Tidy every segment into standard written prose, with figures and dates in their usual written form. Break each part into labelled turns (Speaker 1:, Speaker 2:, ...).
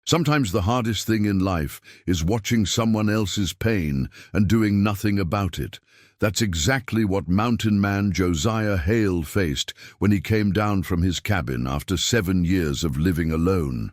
Speaker 1: Sometimes the hardest thing in life is watching someone else's pain and doing nothing about it. That's exactly what mountain man Josiah Hale faced when he came down from his cabin after 7 years of living alone.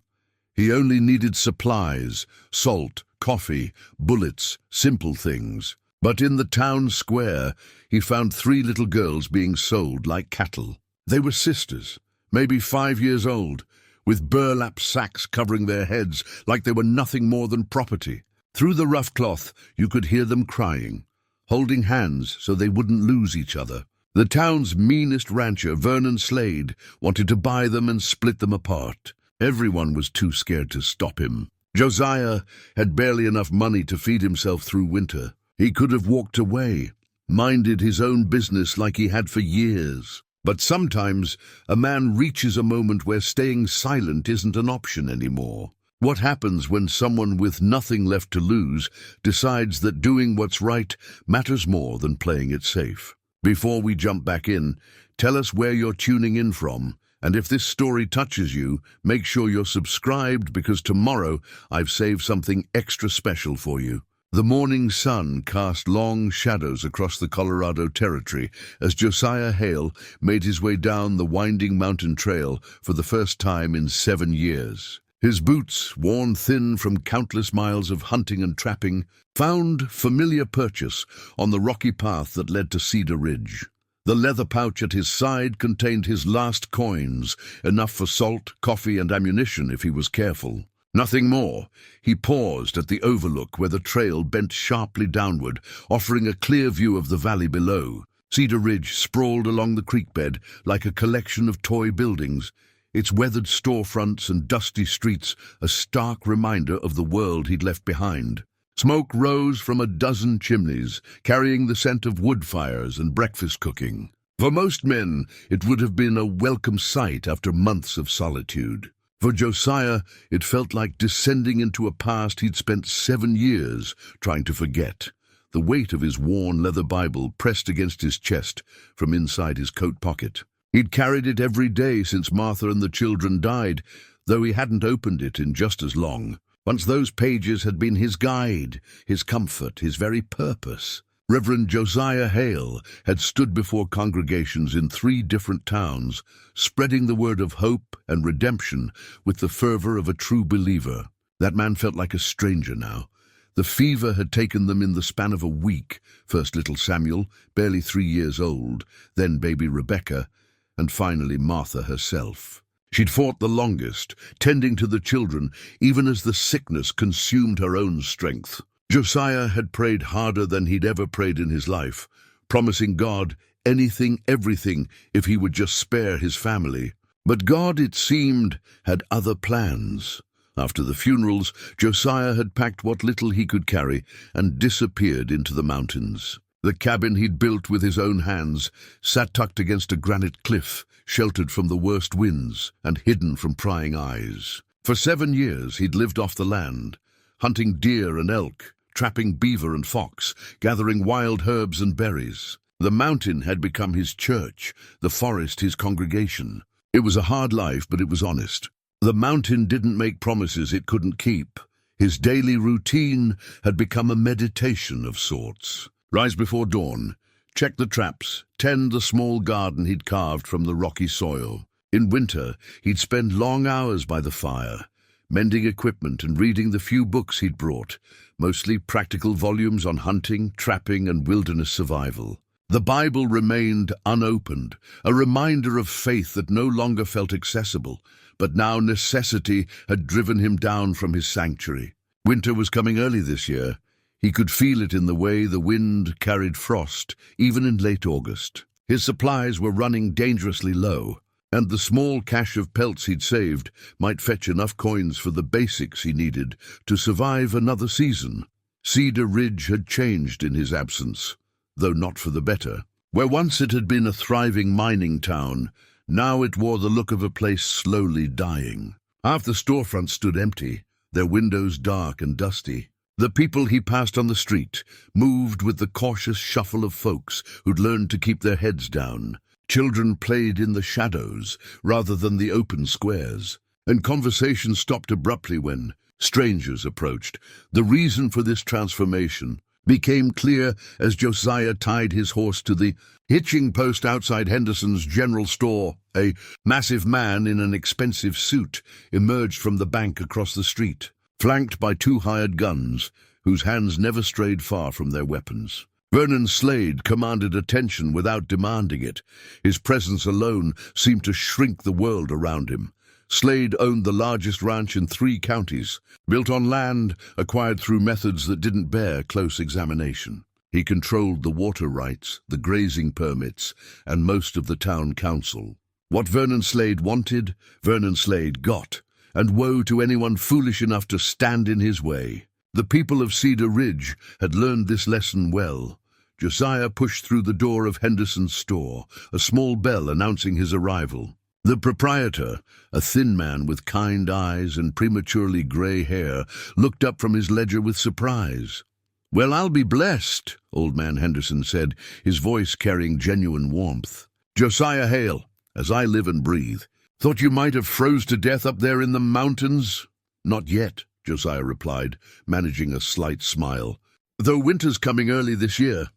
Speaker 1: He only needed supplies, salt, coffee, bullets, simple things. But in the town square, he found 3 little girls being sold like cattle. They were sisters, maybe 5 years old, with burlap sacks covering their heads like they were nothing more than property. Through the rough cloth, you could hear them crying, holding hands so they wouldn't lose each other. The town's meanest rancher, Vernon Slade, wanted to buy them and split them apart. Everyone was too scared to stop him. Josiah had barely enough money to feed himself through winter. He could have walked away, minded his own business like he had for years. But sometimes a man reaches a moment where staying silent isn't an option anymore. What happens when someone with nothing left to lose decides that doing what's right matters more than playing it safe? Before we jump back in, tell us where you're tuning in from, and if this story touches you, make sure you're subscribed because tomorrow I've saved something extra special for you. The morning sun cast long shadows across the Colorado Territory as Josiah Hale made his way down the winding mountain trail for the first time in 7 years. His boots, worn thin from countless miles of hunting and trapping, found familiar purchase on the rocky path that led to Cedar Ridge. The leather pouch at his side contained his last coins, enough for salt, coffee, and ammunition if he was careful. Nothing more. He paused at the overlook where the trail bent sharply downward, offering a clear view of the valley below. Cedar Ridge sprawled along the creek bed like a collection of toy buildings, its weathered storefronts and dusty streets a stark reminder of the world he'd left behind. Smoke rose from a dozen chimneys, carrying the scent of wood fires and breakfast cooking. For most men, it would have been a welcome sight after months of solitude. For Josiah, it felt like descending into a past he'd spent 7 years trying to forget. The weight of his worn leather Bible pressed against his chest from inside his coat pocket. He'd carried it every day since Martha and the children died, though he hadn't opened it in just as long. Once those pages had been his guide, his comfort, his very purpose. Reverend Josiah Hale had stood before congregations in 3 different towns, spreading the word of hope and redemption with the fervor of a true believer. That man felt like a stranger now. The fever had taken them in the span of a week, first little Samuel, barely 3 years old, then baby Rebecca, and finally Martha herself. She'd fought the longest, tending to the children, even as the sickness consumed her own strength. Josiah had prayed harder than he'd ever prayed in his life, promising God anything, everything, if he would just spare his family. But God, it seemed, had other plans. After the funerals, Josiah had packed what little he could carry and disappeared into the mountains. The cabin he'd built with his own hands sat tucked against a granite cliff, sheltered from the worst winds and hidden from prying eyes. For 7 years he'd lived off the land, hunting deer and elk, trapping beaver and fox, gathering wild herbs and berries. The mountain had become his church, the forest his congregation. It was a hard life, but it was honest. The mountain didn't make promises it couldn't keep. His daily routine had become a meditation of sorts. Rise before dawn, check the traps, tend the small garden he'd carved from the rocky soil. In winter, he'd spend long hours by the fire, mending equipment and reading the few books he'd brought, mostly practical volumes on hunting, trapping, and wilderness survival. The Bible remained unopened, a reminder of faith that no longer felt accessible, but now necessity had driven him down from his sanctuary. Winter was coming early this year. He could feel it in the way the wind carried frost, even in late August. His supplies were running dangerously low, and the small cache of pelts he'd saved might fetch enough coins for the basics he needed to survive another season. Cedar Ridge had changed in his absence, though not for the better. Where once it had been a thriving mining town, now it wore the look of a place slowly dying. Half the storefronts stood empty, their windows dark and dusty. The people he passed on the street moved with the cautious shuffle of folks who'd learned to keep their heads down. Children played in the shadows rather than the open squares, and conversation stopped abruptly when, Strangers approached. The reason for this transformation became clear as Josiah tied his horse to the hitching post outside Henderson's general store. A massive man in an expensive suit emerged from the bank across the street, flanked by two hired guns, whose hands never strayed far from their weapons. Vernon Slade commanded attention without demanding it. His presence alone seemed to shrink the world around him. Slade owned the largest ranch in 3 counties, built on land acquired through methods that didn't bear close examination. He controlled the water rights, the grazing permits, and most of the town council. What Vernon Slade wanted, Vernon Slade got, and woe to anyone foolish enough to stand in his way. The people of Cedar Ridge had learned this lesson well. Josiah pushed through the door of Henderson's store, a small bell announcing his arrival. The proprietor, a thin man with kind eyes and prematurely gray hair, looked up from his ledger with surprise. "Well, I'll be blessed," Old Man Henderson said, his voice carrying genuine warmth. "Josiah Hale, as I live and breathe. Thought you might have froze to death up there in the mountains?" "Not yet," Josiah replied, managing a slight smile. "Though winter's coming early this year."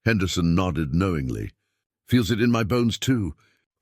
Speaker 1: Henderson nodded knowingly. "Feels it in my bones too.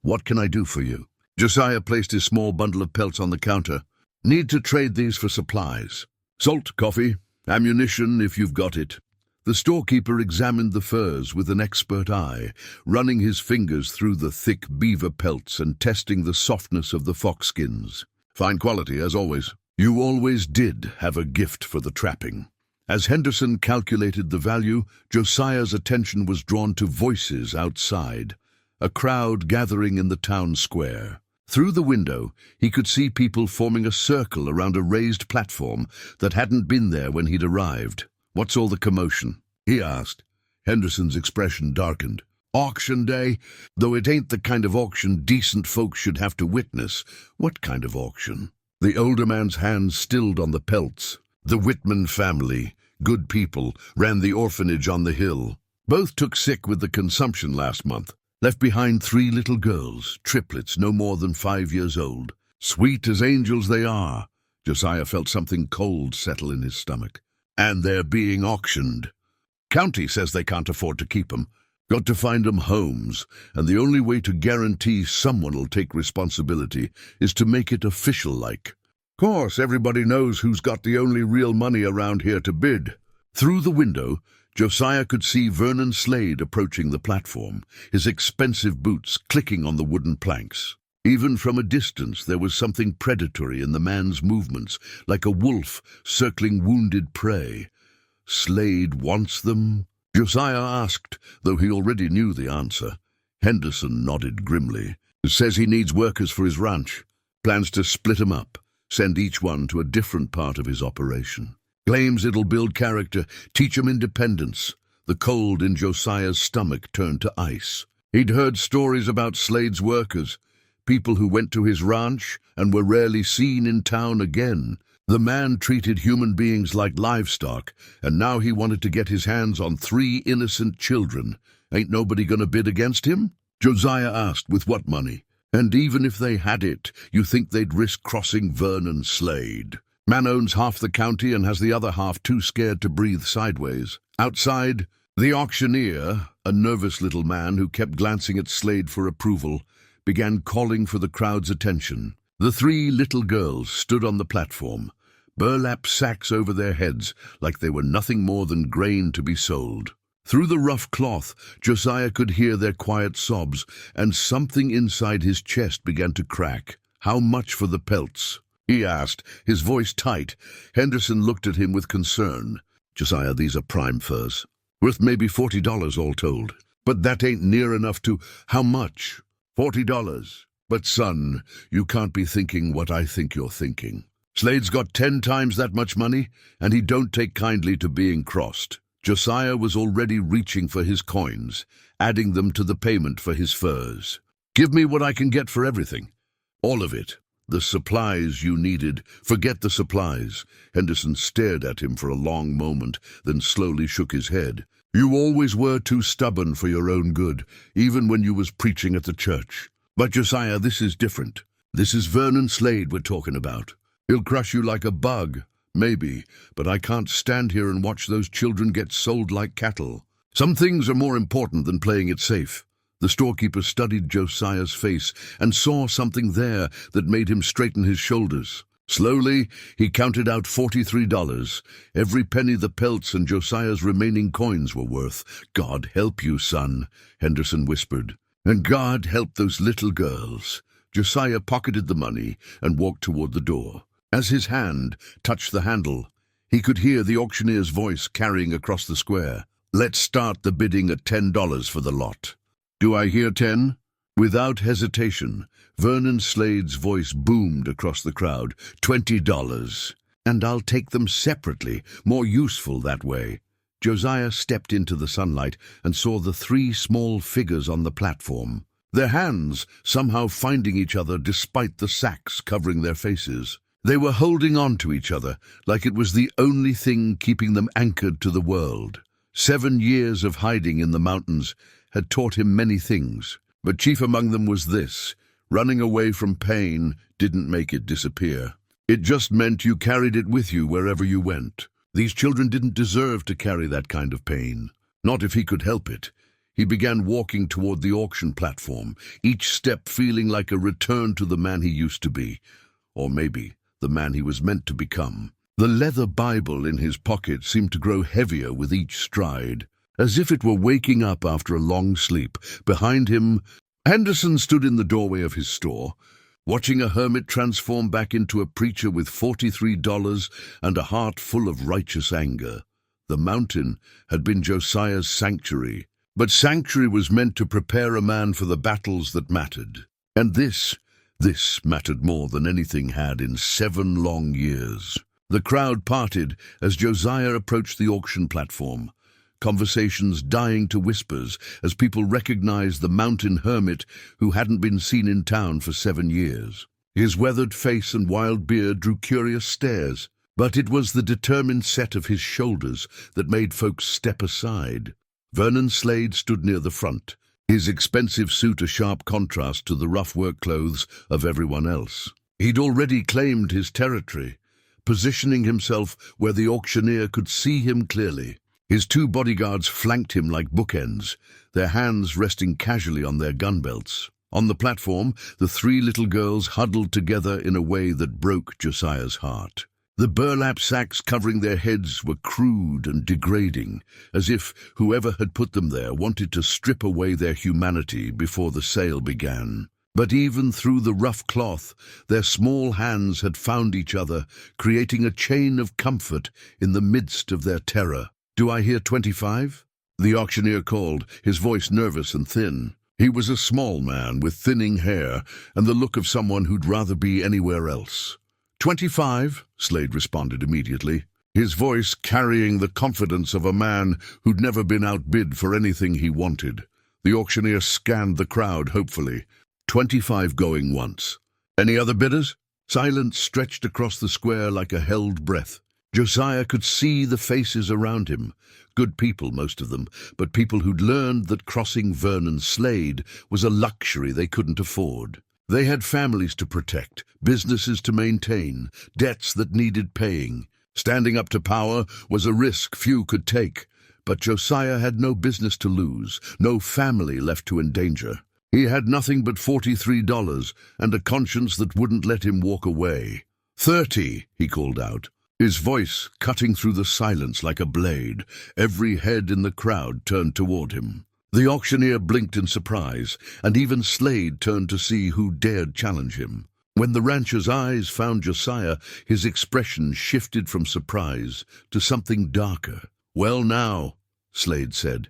Speaker 1: What can I do for you?" Josiah placed his small bundle of pelts on the counter. "Need to trade these for supplies. Salt, coffee, ammunition if you've got it." The storekeeper examined the furs with an expert eye, running his fingers through the thick beaver pelts and testing the softness of the fox skins. "Fine quality, as always." "You always did have a gift for the trapping." As Henderson calculated the value, Josiah's attention was drawn to voices outside. A crowd gathering in the town square. Through the window, he could see people forming a circle around a raised platform that hadn't been there when he'd arrived. "What's all the commotion?" he asked. Henderson's expression darkened. "Auction day? Though it ain't the kind of auction decent folks should have to witness." "What kind of auction?" The older man's hands stilled on the pelts. "The Whitman family, good people, ran the orphanage on the hill. Both took sick with the consumption last month. Left behind 3 little girls, triplets no more than 5 years old. Sweet as angels they are." Josiah felt something cold settle in his stomach. "And they're being auctioned. County says they can't afford to keep 'em. Got to find 'em homes, and the only way to guarantee someone'll take responsibility is to make it official-like. Course, everybody knows who's got the only real money around here to bid." Through the window, Josiah could see Vernon Slade approaching the platform, his expensive boots clicking on the wooden planks. Even from a distance, there was something predatory in the man's movements, like a wolf circling wounded prey. "Slade wants them?" Josiah asked, though he already knew the answer. Henderson nodded grimly. "Says he needs workers for his ranch. Plans to split 'em up, send each one to a different part of his operation. Claims it'll build character, teach 'em independence." The cold in Josiah's stomach turned to ice. He'd heard stories about Slade's workers, people who went to his ranch and were rarely seen in town again. The man treated human beings like livestock, and now he wanted to get his hands on 3 innocent children. "Ain't nobody gonna bid against him?" Josiah asked. "With what money? And even if they had it, you think they'd risk crossing Vernon Slade? Man owns half the county and has the other half too scared to breathe sideways." Outside, the auctioneer, a nervous little man who kept glancing at Slade for approval, began calling for the crowd's attention. The 3 little girls stood on the platform, burlap sacks over their heads like they were nothing more than grain to be sold. Through the rough cloth, Josiah could hear their quiet sobs, and something inside his chest began to crack. "How much for the pelts?" he asked, his voice tight. Henderson looked at him with concern. "Josiah, these are prime furs. Worth maybe $40 all told. But that ain't near enough to—" "How much?" $40. "But son, you can't be thinking what I think you're thinking. Slade's got 10 times that much money, and he don't take kindly to being crossed." Josiah was already reaching for his coins, adding them to the payment for his furs. "Give me what I can get for everything. All of it. The supplies you needed." "Forget the supplies." Henderson stared at him for a long moment, then slowly shook his head. "You always were too stubborn for your own good, even when you was preaching at the church. But Josiah, this is different. This is Vernon Slade we're talking about. He'll crush you like a bug. Maybe, but I can't stand here and watch those children get sold like cattle. Some things are more important than playing it safe. The storekeeper studied Josiah's face and saw something there that made him straighten his shoulders. Slowly, he counted out $43, every penny the pelts and Josiah's remaining coins were worth. "God help you, son," Henderson whispered. "And God help those little girls." Josiah pocketed the money and walked toward the door. As his hand touched the handle, he could hear the auctioneer's voice carrying across the square. "Let's start the bidding at $10 for the lot." "Do I hear 10? Without hesitation, Vernon Slade's voice boomed across the crowd. $20. "And I'll take them separately, more useful that way." Josiah stepped into the sunlight and saw the three small figures on the platform, their hands somehow finding each other despite the sacks covering their faces. They were holding on to each other like it was the only thing keeping them anchored to the world. 7 years of hiding in the mountains had taught him many things, but chief among them was this: running away from pain didn't make it disappear. It just meant you carried it with you wherever you went. These children didn't deserve to carry that kind of pain, not if he could help it. He began walking toward the auction platform, each step feeling like a return to the man he used to be, or maybe the man he was meant to become. The leather Bible in his pocket seemed to grow heavier with each stride, as if it were waking up after a long sleep. Behind him, Henderson stood in the doorway of his store, watching a hermit transform back into a preacher with $43 and a heart full of righteous anger. The mountain had been Josiah's sanctuary, but sanctuary was meant to prepare a man for the battles that mattered. And this mattered more than anything had in 7 long years. The crowd parted as Josiah approached the auction platform, conversations dying to whispers as people recognized the mountain hermit who hadn't been seen in town for 7 years. His weathered face and wild beard drew curious stares, but it was the determined set of his shoulders that made folks step aside. Vernon Slade stood near the front, his expensive suit a sharp contrast to the rough work clothes of everyone else. He'd already claimed his territory, positioning himself where the auctioneer could see him clearly. His 2 bodyguards flanked him like bookends, their hands resting casually on their gun belts. On the platform, the 3 little girls huddled together in a way that broke Josiah's heart. The burlap sacks covering their heads were crude and degrading, as if whoever had put them there wanted to strip away their humanity before the sale began. But even through the rough cloth, their small hands had found each other, creating a chain of comfort in the midst of their terror. "Do I hear 25? The auctioneer called, his voice nervous and thin. He was a small man with thinning hair and the look of someone who'd rather be anywhere else. 25, Slade responded immediately, his voice carrying the confidence of a man who'd never been outbid for anything he wanted. The auctioneer scanned the crowd hopefully. 25 going once. "Any other bidders?" Silence stretched across the square like a held breath. Josiah could see the faces around him. Good people, most of them, but people who'd learned that crossing Vernon Slade was a luxury they couldn't afford. They had families to protect, businesses to maintain, debts that needed paying. Standing up to power was a risk few could take, but Josiah had no business to lose, no family left to endanger. He had nothing but $43 and a conscience that wouldn't let him walk away. 30, he called out, his voice cutting through the silence like a blade. Every head in the crowd turned toward him. The auctioneer blinked in surprise, and even Slade turned to see who dared challenge him. When the rancher's eyes found Josiah, his expression shifted from surprise to something darker. "Well now," Slade said,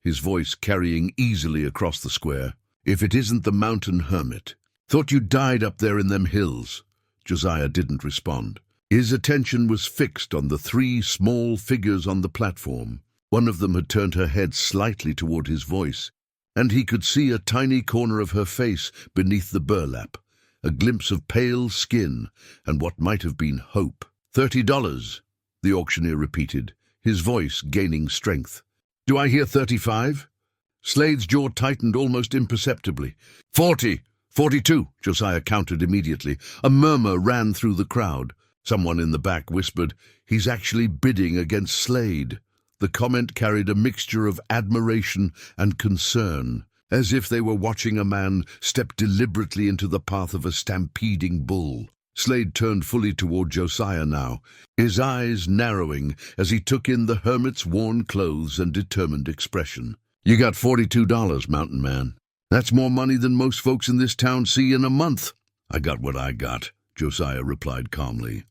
Speaker 1: his voice carrying easily across the square, "if it isn't the mountain hermit. Thought you died up there in them hills." Josiah didn't respond. His attention was fixed on the 3 small figures on the platform. One of them had turned her head slightly toward his voice, and he could see a tiny corner of her face beneath the burlap, a glimpse of pale skin and what might have been hope. $30, the auctioneer repeated, his voice gaining strength. "Do I hear 35? Slade's jaw tightened almost imperceptibly. 40, 42, Josiah counted immediately. A murmur ran through the crowd. Someone in the back whispered, "He's actually bidding against Slade." The comment carried a mixture of admiration and concern, as if they were watching a man step deliberately into the path of a stampeding bull. Slade turned fully toward Josiah now, his eyes narrowing as he took in the hermit's worn clothes and determined expression. "You got $42, Mountain Man. That's more money than most folks in this town see in a month." "I got what I got," Josiah replied calmly.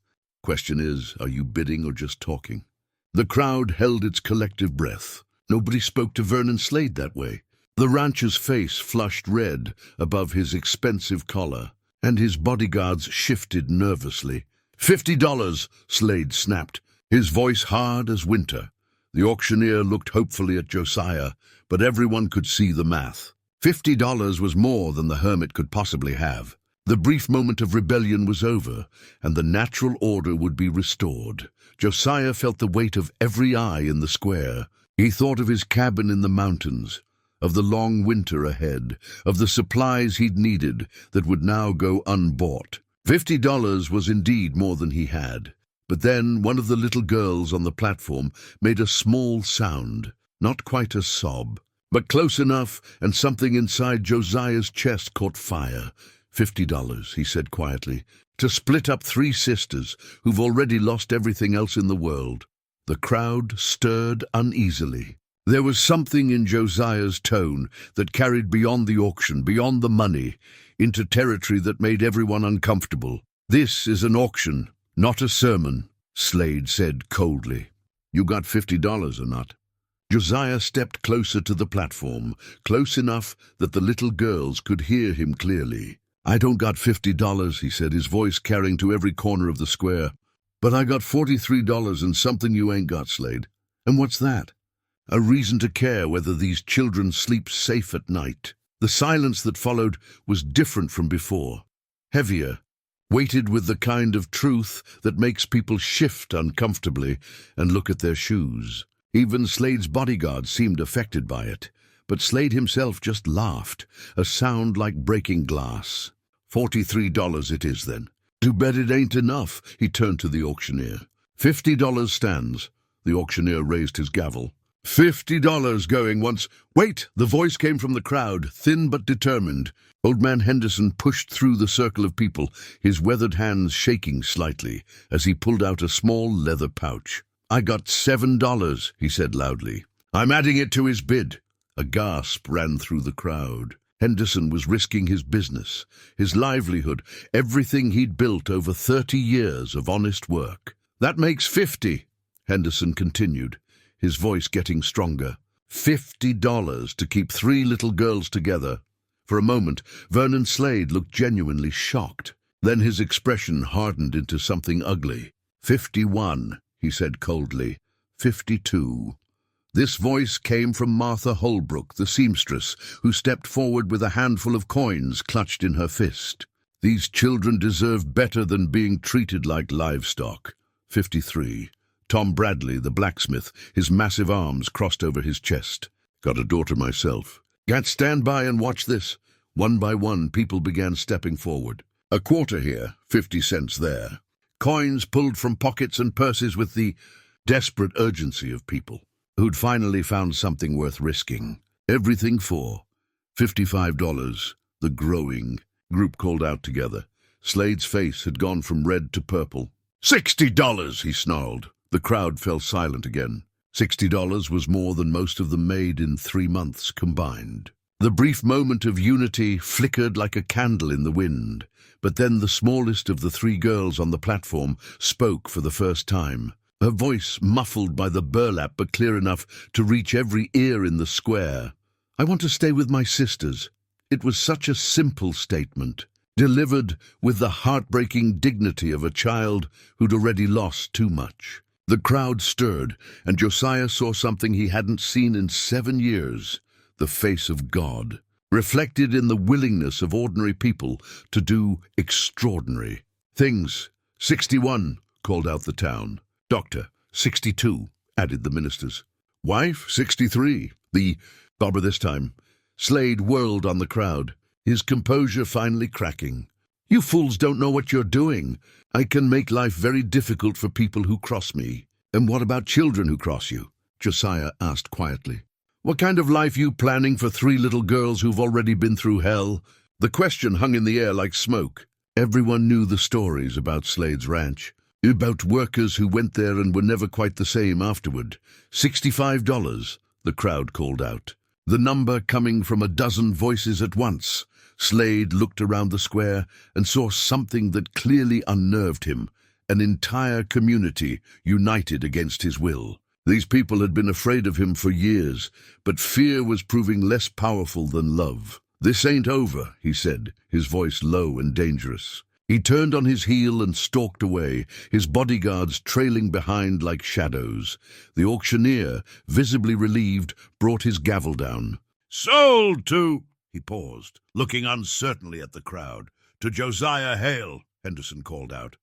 Speaker 1: "Question is, are you bidding or just talking?" The crowd held its collective breath. Nobody spoke to Vernon Slade that way. The rancher's face flushed red above his expensive collar, and his bodyguards shifted nervously. $50, Slade snapped, his voice hard as winter. The auctioneer looked hopefully at Josiah, but everyone could see the math. $50 was more than the hermit could possibly have. The brief moment of rebellion was over, and the natural order would be restored. Josiah felt the weight of every eye in the square. He thought of his cabin in the mountains, of the long winter ahead, of the supplies he'd needed that would now go unbought. $50 was indeed more than he had. But then one of the little girls on the platform made a small sound, not quite a sob, but close enough, and something inside Josiah's chest caught fire. $50, he said quietly, to split up three sisters who've already lost everything else in the world. The crowd stirred uneasily. There was something in Josiah's tone that carried beyond the auction, beyond the money, into territory that made everyone uncomfortable. "This is an auction, not a sermon," Slade said coldly. "You got $50 or not?" Josiah stepped closer to the platform, close enough that the little girls could hear him clearly. "I don't got $50, he said, his voice carrying to every corner of the square. "But I got $43 and something you ain't got, Slade." "And what's that?" "A reason to care whether these children sleep safe at night." The silence that followed was different from before, heavier, weighted with the kind of truth that makes people shift uncomfortably and look at their shoes. Even Slade's bodyguard seemed affected by it, but Slade himself just laughed, a sound like breaking glass. $43 it is, then. "Too bad it ain't enough," he turned to the auctioneer. $50 stands. The auctioneer raised his gavel. $50 going once. "Wait!" The voice came from the crowd, thin but determined. Old Man Henderson pushed through the circle of people, his weathered hands shaking slightly as he pulled out a small leather pouch. "I got $7, he said loudly. "I'm adding it to his bid." A gasp ran through the crowd. Henderson was risking his business, his livelihood, everything he'd built over 30 years of honest work. "That makes 50, Henderson continued, his voice getting stronger. $50 to keep three little girls together. For a moment, Vernon Slade looked genuinely shocked. Then his expression hardened into something ugly. 51, he said coldly. 52. This voice came from Martha Holbrook, the seamstress, who stepped forward with a handful of coins clutched in her fist. "These children deserve better than being treated like livestock." 53. Tom Bradley, the blacksmith, his massive arms crossed over his chest. "Got a daughter myself." "Can't stand by and watch this." One by one, people began stepping forward. "A quarter here, 50 cents there." Coins pulled from pockets and purses with the desperate urgency of people who'd finally found something worth risking. "Everything for $55, the growing group called out together. Slade's face had gone from red to purple. $60, he snarled. The crowd fell silent again. $60 was more than most of them made in 3 months combined. The brief moment of unity flickered like a candle in the wind, but then the smallest of the 3 girls on the platform spoke for the first time. Her voice muffled by the burlap but clear enough to reach every ear in the square. "I want to stay with my sisters." It was such a simple statement, delivered with the heartbreaking dignity of a child who'd already lost too much. The crowd stirred, and Josiah saw something he hadn't seen in 7 years, the face of God, reflected in the willingness of ordinary people to do extraordinary things. 61, called out the town. "Doctor, 62, added the ministers. "Wife, 63, the barber this time." Slade whirled on the crowd, his composure finally cracking. You fools don't know what you're doing. I can make life very difficult for people who cross me. And what about children who cross you? Josiah asked quietly. What kind of life you planning for 3 little girls who've already been through hell? The question hung in the air like smoke. Everyone knew the stories about Slade's ranch, about workers who went there and were never quite the same afterward. $65, the crowd called out, the number coming from a dozen voices at once. Slade looked around the square and saw something that clearly unnerved him, an entire community united against his will. These people had been afraid of him for years, but fear was proving less powerful than love. This ain't over, he said, his voice low and dangerous. He turned on his heel and stalked away, his bodyguards trailing behind like shadows. The auctioneer, visibly relieved, brought his gavel down. Sold to... He paused, looking uncertainly at the crowd. To Josiah Hale, Henderson called out.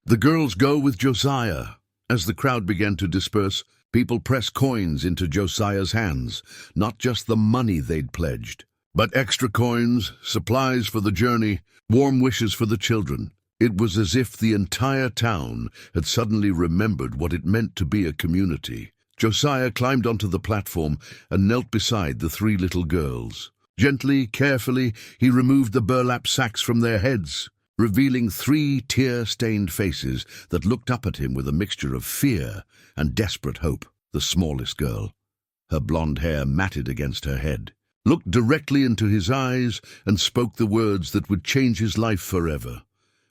Speaker 1: The girls go with Josiah. As the crowd began to disperse, people pressed coins into Josiah's hands, not just the money they'd pledged, but extra coins, supplies for the journey, warm wishes for the children. It was as if the entire town had suddenly remembered what it meant to be a community. Josiah climbed onto the platform and knelt beside the 3 little girls. Gently, carefully, he removed the burlap sacks from their heads, revealing 3 tear-stained faces that looked up at him with a mixture of fear and desperate hope. The smallest girl, her blonde hair matted against her head, looked directly into his eyes and spoke the words that would change his life forever.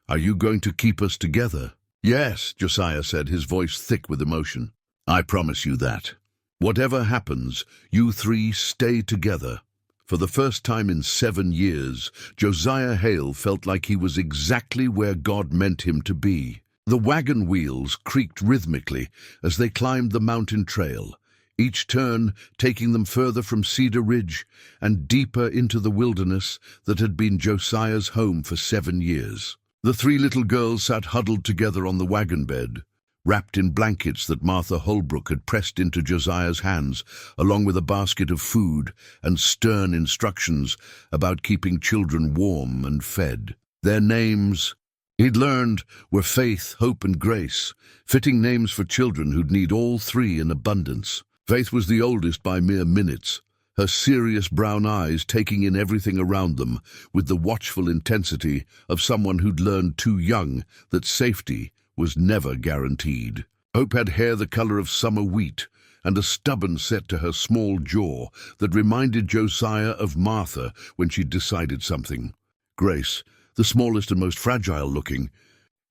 Speaker 1: Are you going to keep us together? Yes, Josiah said, his voice thick with emotion. I promise you that. Whatever happens, you 3 stay together. For the first time in 7 years, Josiah Hale felt like he was exactly where God meant him to be. The wagon wheels creaked rhythmically as they climbed the mountain trail, each turn taking them further from Cedar Ridge and deeper into the wilderness that had been Josiah's home for 7 years. The 3 little girls sat huddled together on the wagon bed, wrapped in blankets that Martha Holbrook had pressed into Josiah's hands, along with a basket of food and stern instructions about keeping children warm and fed. Their names, he'd learned, were Faith, Hope, and Grace, fitting names for children who'd need all 3 in abundance. Faith was the oldest by mere minutes, her serious brown eyes taking in everything around them with the watchful intensity of someone who'd learned too young that safety was never guaranteed. Hope had hair the color of summer wheat and a stubborn set to her small jaw that reminded Josiah of Martha when she'd decided something. Grace, the smallest and most fragile-looking,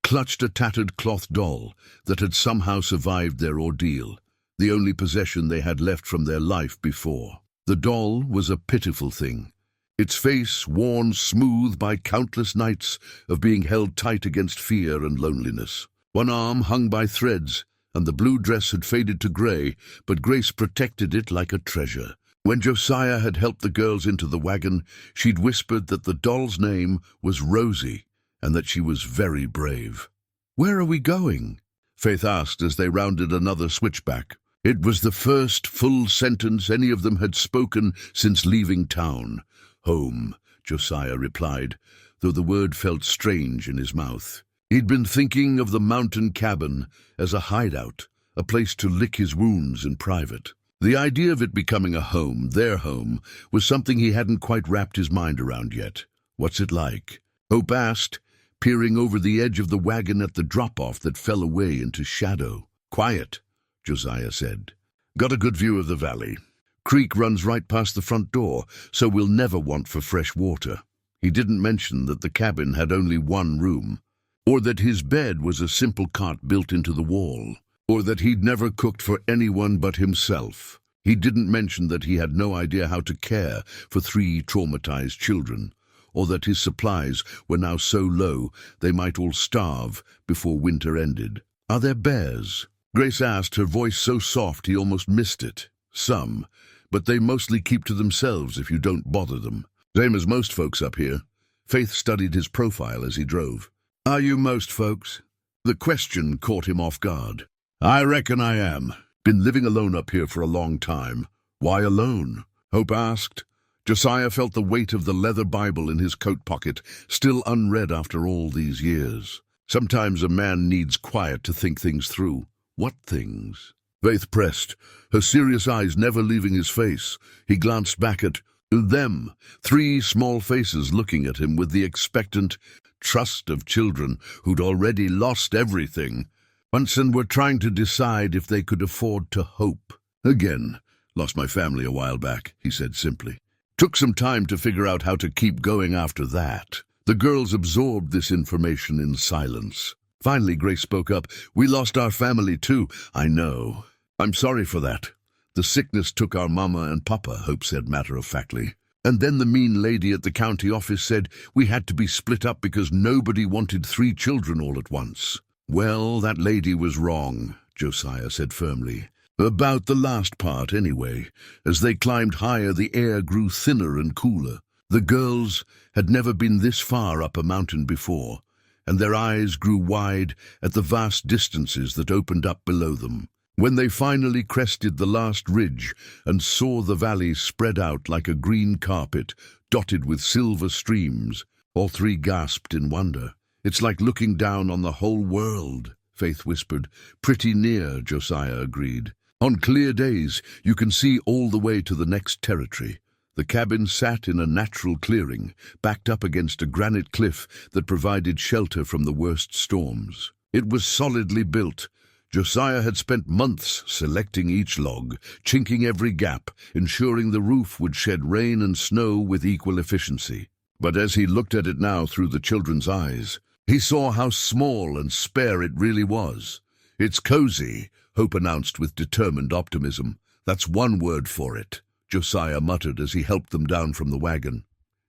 Speaker 1: clutched a tattered cloth doll that had somehow survived their ordeal, the only possession they had left from their life before. The doll was a pitiful thing, its face worn smooth by countless nights of being held tight against fear and loneliness. One arm hung by threads, and the blue dress had faded to gray, but Grace protected it like a treasure. When Josiah had helped the girls into the wagon, she'd whispered that the doll's name was Rosie, and that she was very brave. "Where are we going?" Faith asked as they rounded another switchback. It was the first full sentence any of them had spoken since leaving town. "Home," Josiah replied, though the word felt strange in his mouth. He'd been thinking of the mountain cabin as a hideout, a place to lick his wounds in private. The idea of it becoming a home, their home, was something he hadn't quite wrapped his mind around yet. "What's it like?" Hope asked, peering over the edge of the wagon at the drop-off that fell away into shadow. "Quiet," Josiah said. "Got a good view of the valley. Creek runs right past the front door, so we'll never want for fresh water." He didn't mention that the cabin had only 1 room, or that his bed was a simple cot built into the wall, or that he'd never cooked for anyone but himself. He didn't mention that he had no idea how to care for 3 traumatized children, or that his supplies were now so low they might all starve before winter ended. "Are there bears?" Grace asked, her voice so soft he almost missed it. "Some, but they mostly keep to themselves if you don't bother them. Same as most folks up here." Faith studied his profile as he drove. "Are you most folks?" The question caught him off guard. "I reckon I am. Been living alone up here for a long time." "Why alone?" Hope asked. Josiah felt the weight of the leather Bible in his coat pocket, still unread after all these years. Sometimes a man needs quiet to think things through. What things? Faith pressed, her serious eyes never leaving his face. He glanced back at them, three small faces looking at him with the expectant trust of children who'd already lost everything once and were trying to decide if they could afford to hope. Again, lost my family a while back, he said simply. Took some time to figure out how to keep going after that. The girls absorbed this information in silence. Finally, Grace spoke up. We lost our family too. I know. I'm sorry for that. The sickness took our mama and papa, Hope said matter-of-factly. And then the mean lady at the county office said we had to be split up because nobody wanted 3 children all at once. Well, that lady was wrong, Josiah said firmly. About the last part, anyway. As they climbed higher, the air grew thinner and cooler. The girls had never been this far up a mountain before, and their eyes grew wide at the vast distances that opened up below them. When they finally crested the last ridge and saw the valley spread out like a green carpet, dotted with silver streams, all 3 gasped in wonder. It's like looking down on the whole world, Faith whispered. Pretty near, Josiah agreed. On clear days, you can see all the way to the next territory. The cabin sat in a natural clearing, backed up against a granite cliff that provided shelter from the worst storms. It was solidly built. Josiah had spent months selecting each log, chinking every gap, ensuring the roof would shed rain and snow with equal efficiency. But as he looked at it now through the children's eyes, he saw how small and spare it really was. It's cozy, Hope announced with determined optimism. That's one word for it, Josiah muttered as he helped them down from the wagon.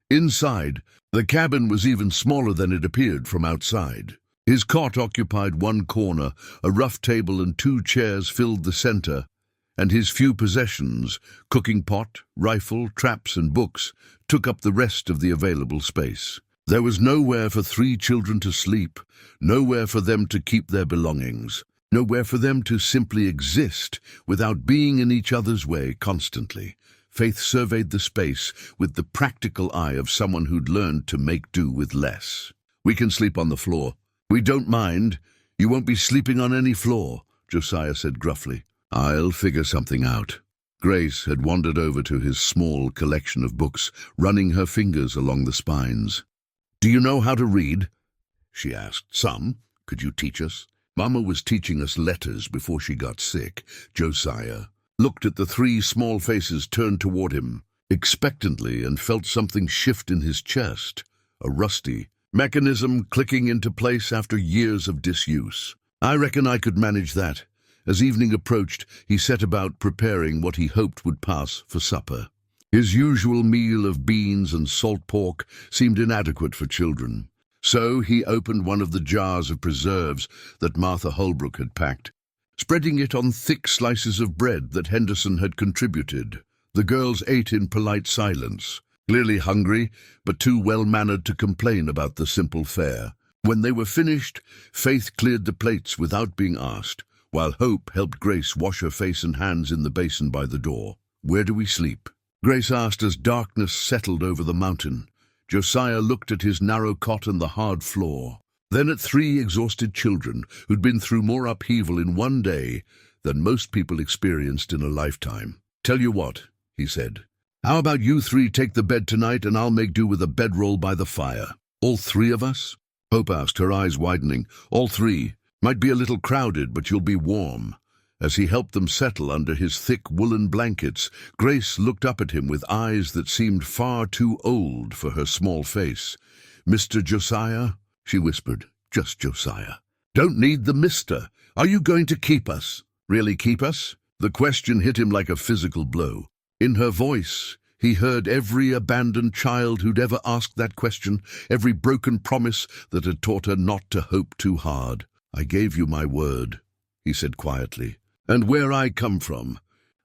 Speaker 1: Inside, the cabin was even smaller than it appeared from outside. His cot occupied one corner, a rough table and 2 chairs filled the center, and his few possessions, cooking pot, rifle, traps and books, took up the rest of the available space. There was nowhere for 3 children to sleep, nowhere for them to keep their belongings, nowhere for them to simply exist without being in each other's way constantly. Faith surveyed the space with the practical eye of someone who'd learned to make do with less. We can sleep on the floor. We don't mind. You won't be sleeping on any floor, Josiah said gruffly. I'll figure something out. Grace had wandered over to his small collection of books, running her fingers along the spines. Do you know how to read? She asked. Some. Could you teach us? Mama was teaching us letters before she got sick. Josiah looked at the 3 small faces turned toward him expectantly and felt something shift in his chest, a rusty mechanism clicking into place after years of disuse. I reckon I could manage that. As evening approached, he set about preparing what he hoped would pass for supper. His usual meal of beans and salt pork seemed inadequate for children. So he opened one of the jars of preserves that Martha Holbrook had packed, spreading it on thick slices of bread that Henderson had contributed. The girls ate in polite silence, clearly hungry, but too well-mannered to complain about the simple fare. When they were finished, Faith cleared the plates without being asked, while Hope helped Grace wash her face and hands in the basin by the door. Where do we sleep? Grace asked as darkness settled over the mountain. Josiah looked at his narrow cot and the hard floor, then at 3 exhausted children who'd been through more upheaval in one day than most people experienced in a lifetime. Tell you what, he said. How about you 3 take the bed tonight and I'll make do with a bedroll by the fire? All 3 of us? Hope asked, her eyes widening. All 3. Might be a little crowded, but you'll be warm. As he helped them settle under his thick woolen blankets, Grace looked up at him with eyes that seemed far too old for her small face. Mr. Josiah, she whispered. Just Josiah. Don't need the mister. Are you going to keep us? Really keep us? The question hit him like a physical blow. In her voice, he heard every abandoned child who'd ever asked that question, every broken promise that had taught her not to hope too hard. I gave you my word, he said quietly. And where I come from,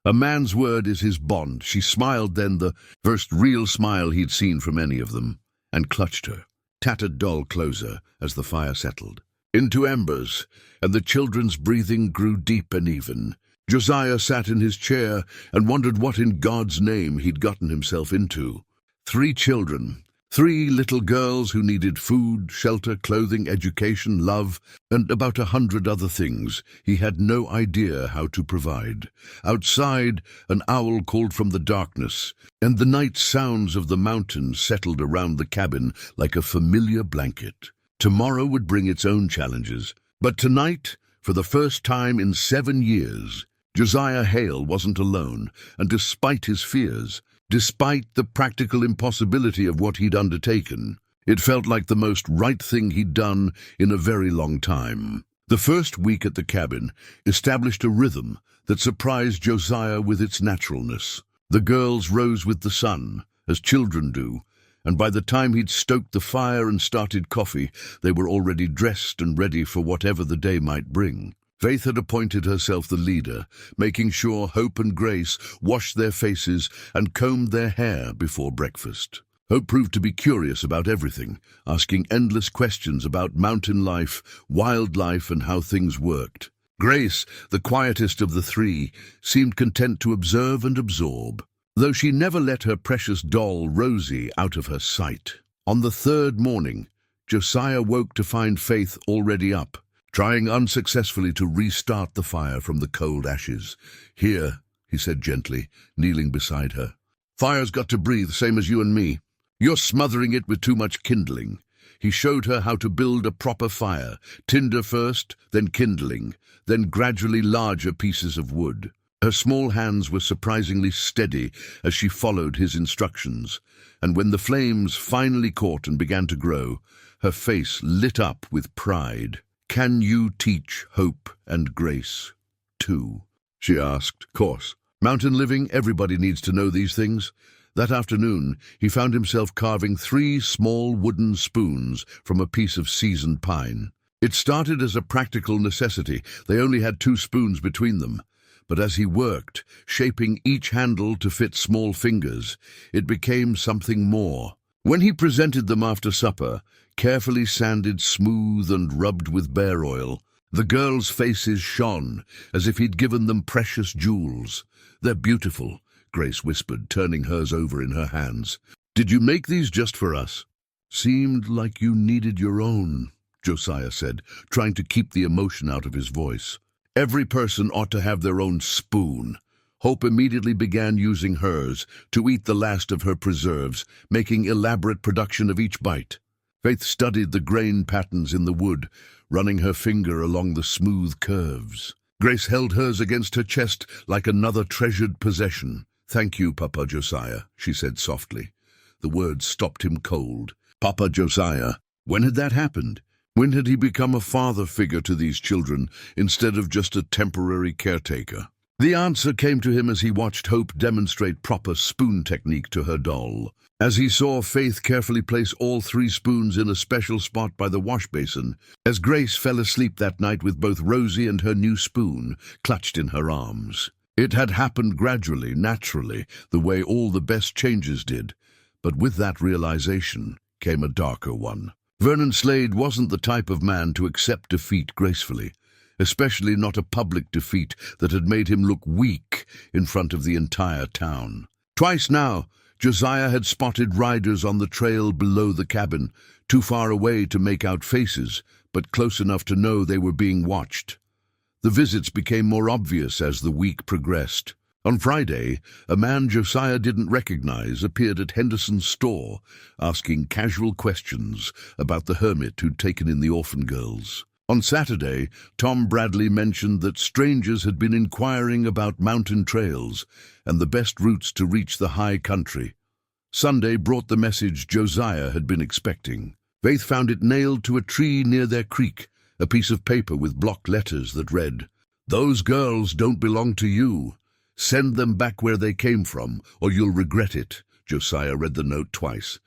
Speaker 1: a man's word is his bond. She smiled then, the first real smile he'd seen from any of them, and clutched her, tattered doll closer as the fire settled into embers, and the children's breathing grew deep and even. Josiah sat in his chair and wondered what in God's name he'd gotten himself into. 3 children, 3 little girls who needed food, shelter, clothing, education, love, and about 100 other things he had no idea how to provide. Outside, an owl called from the darkness, and the night sounds of the mountains settled around the cabin like a familiar blanket. Tomorrow would bring its own challenges, but tonight, for the first time in 7 years, Josiah Hale wasn't alone, and despite his fears, despite the practical impossibility of what he'd undertaken, it felt like the most right thing he'd done in a very long time. The first week at the cabin established a rhythm that surprised Josiah with its naturalness. The girls rose with the sun, as children do, and by the time he'd stoked the fire and started coffee, they were already dressed and ready for whatever the day might bring. Faith had appointed herself the leader, making sure Hope and Grace washed their faces and combed their hair before breakfast. Hope proved to be curious about everything, asking endless questions about mountain life, wildlife, and how things worked. Grace, the quietest of the 3, seemed content to observe and absorb, though she never let her precious doll Rosie out of her sight. On the 3rd morning, Josiah woke to find Faith already up, trying unsuccessfully to restart the fire from the cold ashes. "Here," he said gently, kneeling beside her. "Fire's got to breathe, same as you and me. You're smothering it with too much kindling." He showed her how to build a proper fire, tinder first, then kindling, then gradually larger pieces of wood. Her small hands were surprisingly steady as she followed his instructions, and when the flames finally caught and began to grow, her face lit up with pride. "Can you teach Hope and Grace, too?" she asked. "Course. Mountain living, everybody needs to know these things." That afternoon, he found himself carving 3 small wooden spoons from a piece of seasoned pine. It started as a practical necessity. They only had 2 spoons between them. But as he worked, shaping each handle to fit small fingers, it became something more. When he presented them after supper, carefully sanded smooth and rubbed with bear oil, the girls' faces shone as if he'd given them precious jewels. "They're beautiful," Grace whispered, turning hers over in her hands. "Did you make these just for us?" "Seemed like you needed your own," Josiah said, trying to keep the emotion out of his voice. "Every person ought to have their own spoon." Hope immediately began using hers to eat the last of her preserves, making elaborate production of each bite. Faith studied the grain patterns in the wood, running her finger along the smooth curves. Grace held hers against her chest like another treasured possession. "Thank you, Papa Josiah," she said softly. The words stopped him cold. Papa Josiah. When had that happened? When had he become a father figure to these children instead of just a temporary caretaker? The answer came to him as he watched Hope demonstrate proper spoon technique to her doll. As he saw Faith carefully place all 3 spoons in a special spot by the wash basin, as Grace fell asleep that night with both Rosie and her new spoon clutched in her arms. It had happened gradually, naturally, the way all the best changes did. But with that realization came a darker one. Vernon Slade wasn't the type of man to accept defeat gracefully, especially not a public defeat that had made him look weak in front of the entire town. Twice now, Josiah had spotted riders on the trail below the cabin, too far away to make out faces, but close enough to know they were being watched. The visits became more obvious as the week progressed. On Friday, a man Josiah didn't recognize appeared at Henderson's store, asking casual questions about the hermit who'd taken in the orphan girls. On Saturday, Tom Bradley mentioned that strangers had been inquiring about mountain trails and the best routes to reach the high country. Sunday brought the message Josiah had been expecting. Faith found it nailed to a tree near their creek, a piece of paper with block letters that read, "Those girls don't belong to you. Send them back where they came from, or you'll regret it." Josiah read the note twice,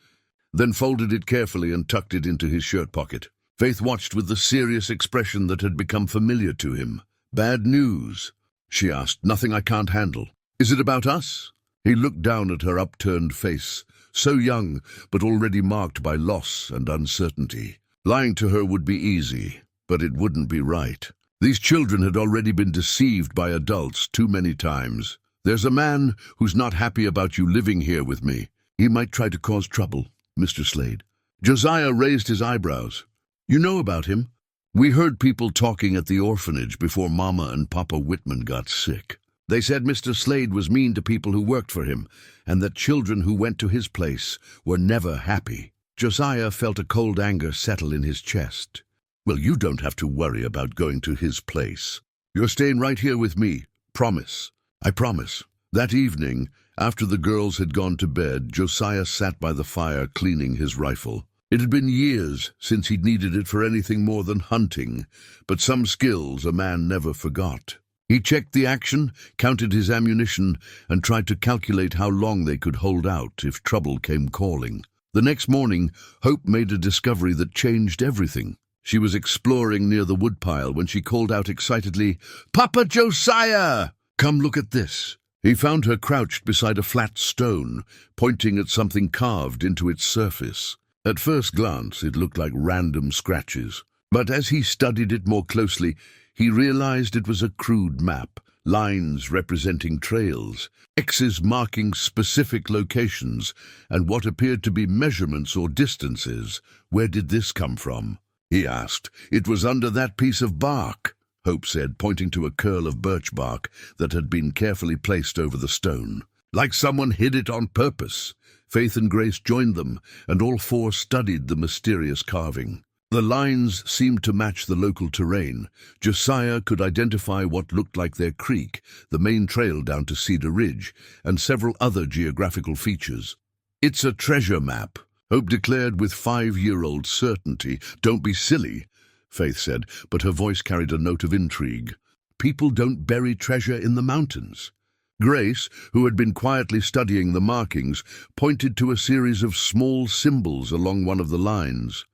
Speaker 1: then folded it carefully and tucked it into his shirt pocket. Faith watched with the serious expression that had become familiar to him. "Bad news?" she asked. "Nothing I can't handle. Is it about us?" He looked down at her upturned face, so young but already marked by loss and uncertainty. Lying to her would be easy, but it wouldn't be right. These children had already been deceived by adults too many times. There's a man who's not happy about you living here with me. He might try to cause trouble, Mr. Slade. Josiah raised his eyebrows. You know about him? We heard people talking at the orphanage before Mama and Papa Whitman got sick. They said Mr. Slade was mean to people who worked for him, and that children who went to his place were never happy. Josiah felt a cold anger settle in his chest. Well, you don't have to worry about going to his place. You're staying right here with me. Promise. I promise. That evening, after the girls had gone to bed, Josiah sat by the fire cleaning his rifle. It had been years since he'd needed it for anything more than hunting, but some skills a man never forgot. He checked the action, counted his ammunition, and tried to calculate how long they could hold out if trouble came calling. The next morning, Hope made a discovery that changed everything. She was exploring near the woodpile when she called out excitedly, "Papa Josiah! Come look at this." He found her crouched beside a flat stone, pointing at something carved into its surface. At first glance, it looked like random scratches, but as he studied it more closely, he realized it was a crude map, lines representing trails, X's marking specific locations, and what appeared to be measurements or distances. Where did this come from? He asked. It was under that piece of bark, Hope said, pointing to a curl of birch bark that had been carefully placed over the stone. Like someone hid it on purpose. Faith and Grace joined them, and all four studied the mysterious carving. The lines seemed to match the local terrain. Josiah could identify what looked like their creek, the main trail down to Cedar Ridge, and several other geographical features. It's a treasure map, Hope declared with 5-year-old certainty. Don't be silly, Faith said, but her voice carried a note of intrigue. People don't bury treasure in the mountains. Grace, who had been quietly studying the markings, pointed to a series of small symbols along one of the lines.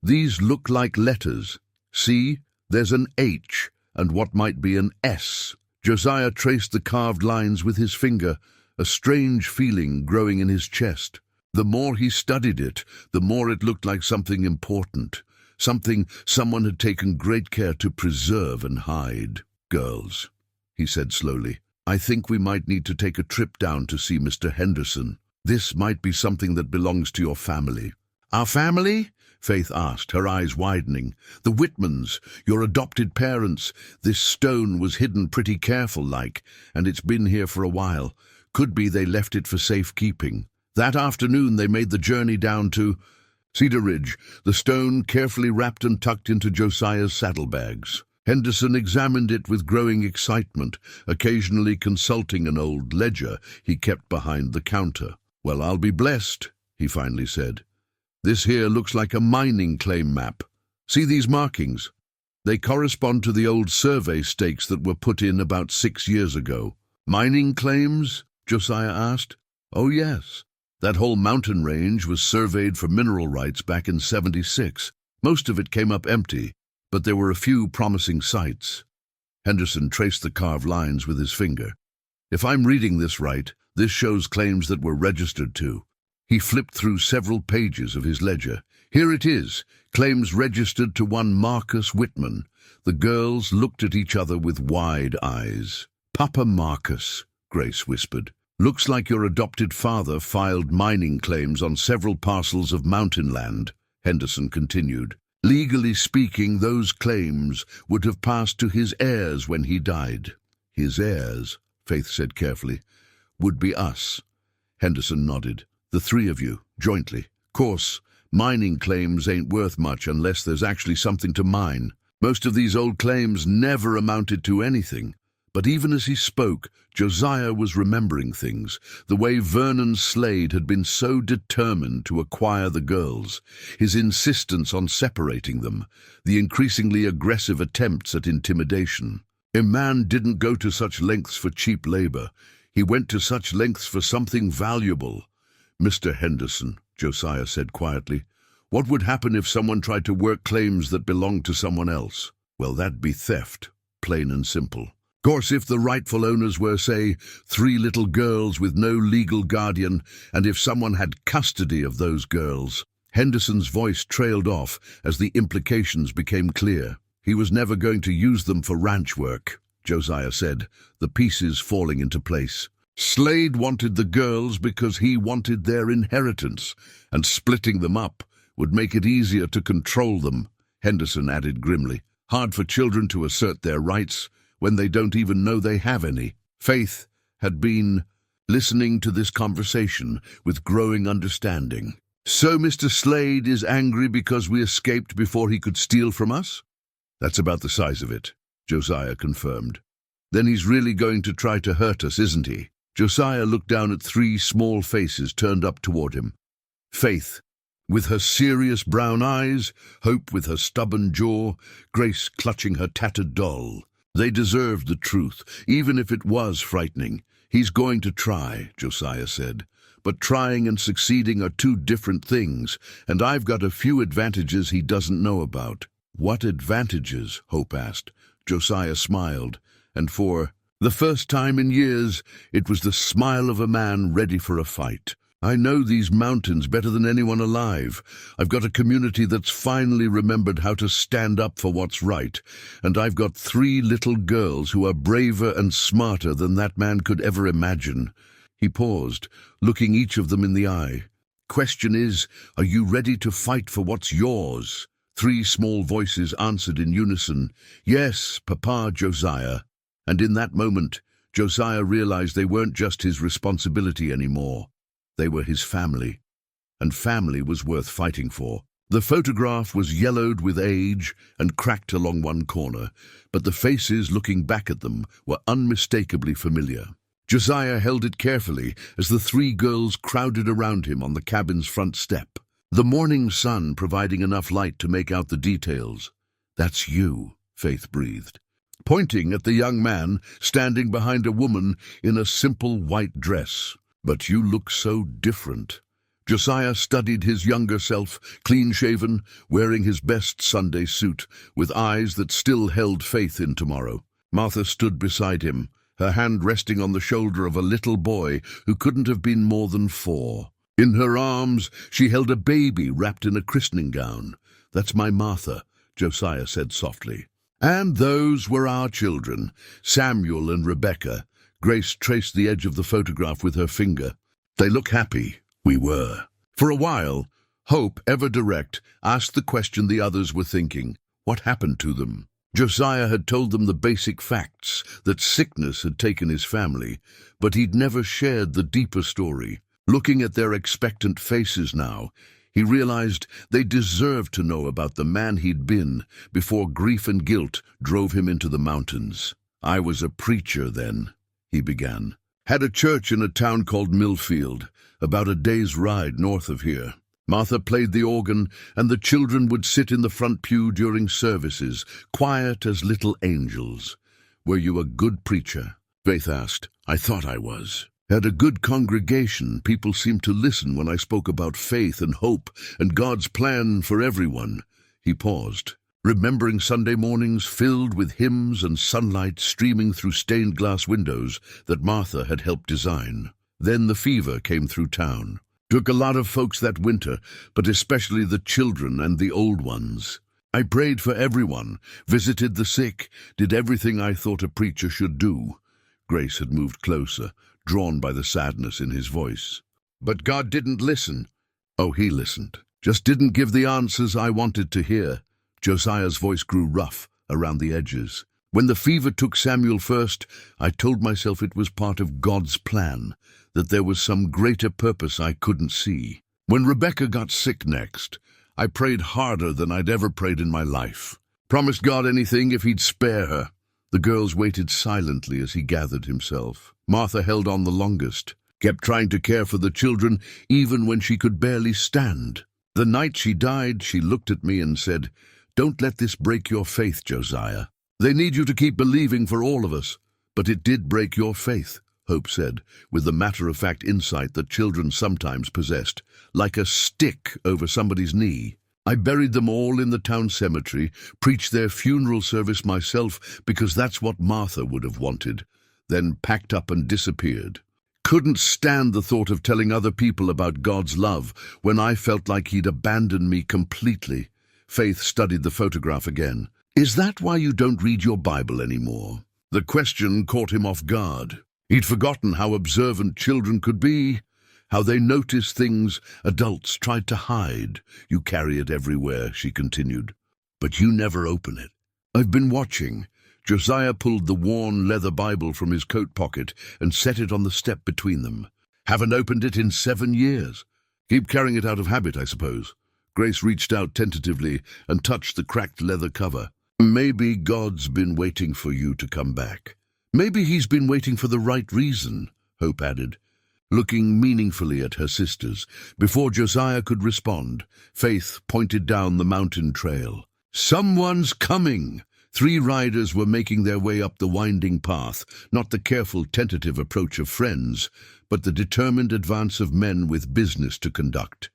Speaker 1: These look like letters. See, there's an H and what might be an S. Josiah traced the carved lines with his finger, a strange feeling growing in his chest. The more he studied it, the more it looked like something important, something someone had taken great care to preserve and hide. Girls, he said slowly, I think we might need to take a trip down to see Mr. Henderson. This might be something that belongs to your family. Our family? Faith asked, her eyes widening. The Whitmans, your adopted parents. This stone was hidden pretty careful-like, and it's been here for a while. Could be they left it for safekeeping. That afternoon they made the journey down to Cedar Ridge, the stone carefully wrapped and tucked into Josiah's saddlebags. Henderson examined it with growing excitement, occasionally consulting an old ledger he kept behind the counter. Well, I'll be blessed, he finally said. This here looks like a mining claim map. See these markings? They correspond to the old survey stakes that were put in about 6 years ago. Mining claims? Josiah asked. Oh yes. That whole mountain range was surveyed for mineral rights back in '76. Most of it came up empty, but there were a few promising sites. Henderson traced the carved lines with his finger. If I'm reading this right, this shows claims that were registered to. He flipped through several pages of his ledger. Here it is, claims registered to one Marcus Whitman. The girls looked at each other with wide eyes. Papa Marcus, Grace whispered. Looks like your adopted father filed mining claims on several parcels of mountain land, Henderson continued. Legally speaking, those claims would have passed to his heirs when he died. His heirs, Faith said carefully, would be us. Henderson nodded. The three of you, jointly. Course, mining claims ain't worth much unless there's actually something to mine. Most of these old claims never amounted to anything. But even as he spoke, Josiah was remembering things, the way Vernon Slade had been so determined to acquire the girls, his insistence on separating them, the increasingly aggressive attempts at intimidation. A man didn't go to such lengths for cheap labor. He went to such lengths for something valuable. Mr. Henderson, Josiah said quietly, what would happen if someone tried to work claims that belonged to someone else? Well, that'd be theft, plain and simple. Of course, if the rightful owners were, say, 3 little girls with no legal guardian, and if someone had custody of those girls. Henderson's voice trailed off as the implications became clear. He was never going to use them for ranch work, Josiah said, the pieces falling into place. Slade wanted the girls because he wanted their inheritance, and splitting them up would make it easier to control them, Henderson added grimly. Hard for children to assert their rights when they don't even know they have any. Faith had been listening to this conversation with growing understanding. So Mr. Slade is angry because we escaped before he could steal from us? That's about the size of it, Josiah confirmed. Then he's really going to try to hurt us, isn't he? Josiah looked down at 3 small faces turned up toward him. Faith, with her serious brown eyes, Hope with her stubborn jaw, Grace clutching her tattered doll. They deserved the truth, even if it was frightening. He's going to try, Josiah said. But trying and succeeding are 2 different things, and I've got a few advantages he doesn't know about. What advantages? Hope asked. Josiah smiled, and for the first time in years, it was the smile of a man ready for a fight. I know these mountains better than anyone alive. I've got a community that's finally remembered how to stand up for what's right, and I've got 3 little girls who are braver and smarter than that man could ever imagine. He paused, looking each of them in the eye. Question is, are you ready to fight for what's yours? 3 small voices answered in unison, Yes, Papa Josiah. And in that moment, Josiah realized they weren't just his responsibility anymore. They were his family, and family was worth fighting for. The photograph was yellowed with age and cracked along one corner, but the faces looking back at them were unmistakably familiar. Josiah held it carefully as the 3 girls crowded around him on the cabin's front step, the morning sun providing enough light to make out the details. That's you, Faith breathed, pointing at the young man standing behind a woman in a simple white dress. But you look so different. Josiah studied his younger self, clean-shaven, wearing his best Sunday suit, with eyes that still held faith in tomorrow. Martha stood beside him, her hand resting on the shoulder of a little boy who couldn't have been more than 4. In her arms, she held a baby wrapped in a christening gown. That's my Martha, Josiah said softly. And those were our children, Samuel and Rebecca. Grace traced the edge of the photograph with her finger. They look happy. We were. For a while, Hope, ever direct, asked the question the others were thinking. What happened to them? Josiah had told them the basic facts, that sickness had taken his family, but he'd never shared the deeper story. Looking at their expectant faces now, he realized they deserved to know about the man he'd been before grief and guilt drove him into the mountains. I was a preacher then, he began. Had a church in a town called Millfield, about a day's ride north of here. Martha played the organ, and the children would sit in the front pew during services, quiet as little angels. Were you a good preacher? Faith asked. I thought I was. At a good congregation, people seemed to listen when I spoke about faith and hope and God's plan for everyone. He paused, remembering Sunday mornings filled with hymns and sunlight streaming through stained glass windows that Martha had helped design. Then the fever came through town. Took a lot of folks that winter, but especially the children and the old ones. I prayed for everyone, visited the sick, did everything I thought a preacher should do. Grace had moved closer, drawn by the sadness in his voice. But God didn't listen. Oh, he listened. Just didn't give the answers I wanted to hear. Josiah's voice grew rough around the edges. When the fever took Samuel first, I told myself it was part of God's plan, that there was some greater purpose I couldn't see. When Rebecca got sick next, I prayed harder than I'd ever prayed in my life. Promised God anything if he'd spare her. The girls waited silently as he gathered himself. Martha held on the longest, kept trying to care for the children even when she could barely stand. The night she died, she looked at me and said, Don't let this break your faith, Josiah. They need you to keep believing for all of us. But it did break your faith, Hope said, with the matter-of-fact insight that children sometimes possessed, like a stick over somebody's knee. I buried them all in the town cemetery, preached their funeral service myself because that's what Martha would have wanted, then packed up and disappeared. Couldn't stand the thought of telling other people about God's love when I felt like he'd abandoned me completely. Faith studied the photograph again. "Is that why you don't read your Bible anymore?" The question caught him off guard. He'd forgotten how observant children could be, how they notice things adults tried to hide. "You carry it everywhere," she continued, "but you never open it." "I've been watching." Josiah pulled the worn leather Bible from his coat pocket and set it on the step between them. "Haven't opened it in 7 years. Keep carrying it out of habit, I suppose." Grace reached out tentatively and touched the cracked leather cover. "Maybe God's been waiting for you to come back." "Maybe he's been waiting for the right reason," Hope added, looking meaningfully at her sisters. Before Josiah could respond, Faith pointed down the mountain trail. "Someone's coming!" 3 riders were making their way up the winding path, not the careful, tentative approach of friends, but the determined advance of men with business to conduct.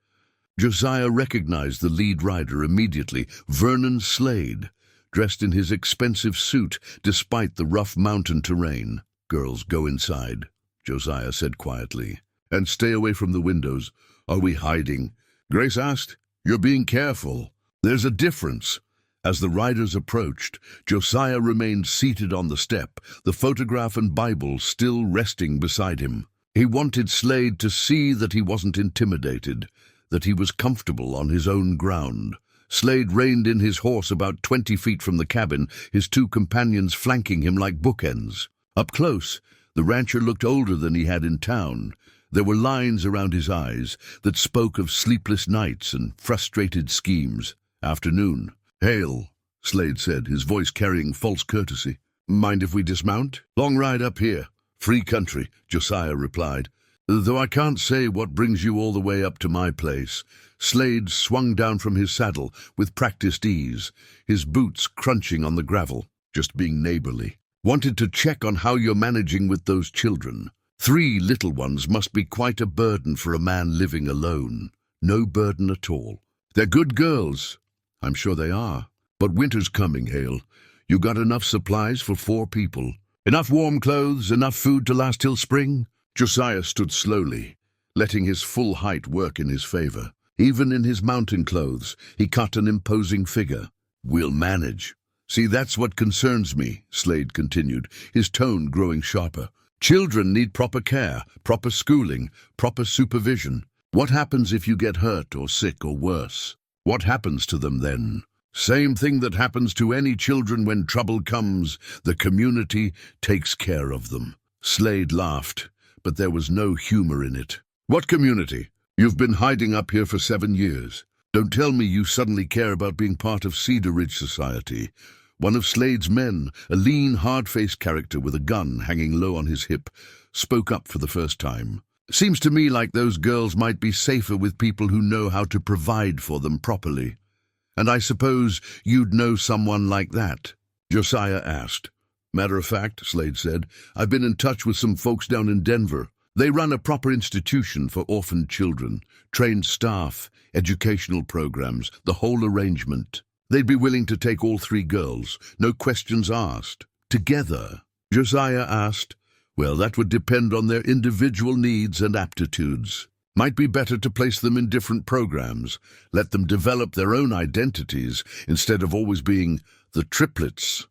Speaker 1: Josiah recognized the lead rider immediately, Vernon Slade, dressed in his expensive suit despite the rough mountain terrain. "Girls, go inside," Josiah said quietly, "and stay away from the windows." "Are we hiding?" Grace asked. "You're being careful. There's a difference." As the riders approached, Josiah remained seated on the step, the photograph and Bible still resting beside him. He wanted Slade to see that he wasn't intimidated, that he was comfortable on his own ground. Slade reined in his horse about 20 feet from the cabin, his 2 companions flanking him like bookends. Up close, the rancher looked older than he had in town. There were lines around his eyes that spoke of sleepless nights and frustrated schemes. "Afternoon." "Hale," Slade said, his voice carrying false courtesy. "Mind if we dismount?" "Long ride up here." "Free country," Josiah replied. "Though I can't say what brings you all the way up to my place." Slade swung down from his saddle with practiced ease, his boots crunching on the gravel. "Just being neighborly. Wanted to check on how you're managing with those children. 3 little ones must be quite a burden for a man living alone." "No burden at all. They're good girls." "I'm sure they are. But winter's coming, Hale. You got enough supplies for 4 people? Enough warm clothes, enough food to last till spring?" Josiah stood slowly, letting his full height work in his favor. Even in his mountain clothes, he cut an imposing figure. "We'll manage." "See, that's what concerns me," Slade continued, his tone growing sharper. "Children need proper care, proper schooling, proper supervision. What happens if you get hurt or sick or worse? What happens to them then? Same thing that happens to any children when trouble comes. The community takes care of them." Slade laughed, but there was no humor in it. "What community? You've been hiding up here for 7 years. Don't tell me you suddenly care about being part of Cedar Ridge Society." One of Slade's men, a lean, hard-faced character with a gun hanging low on his hip, spoke up for the first time. "Seems to me like those girls might be safer with people who know how to provide for them properly. And I suppose you'd know someone like that?" Josiah asked. "Matter of fact," Slade said, "I've been in touch with some folks down in Denver. They run a proper institution for orphaned children, trained staff, educational programs, the whole arrangement. They'd be willing to take all 3 girls, no questions asked." "Together?" Josiah asked. "Well, that would depend on their individual needs and aptitudes. Might be better to place them in different programs, let them develop their own identities instead of always being the triplets."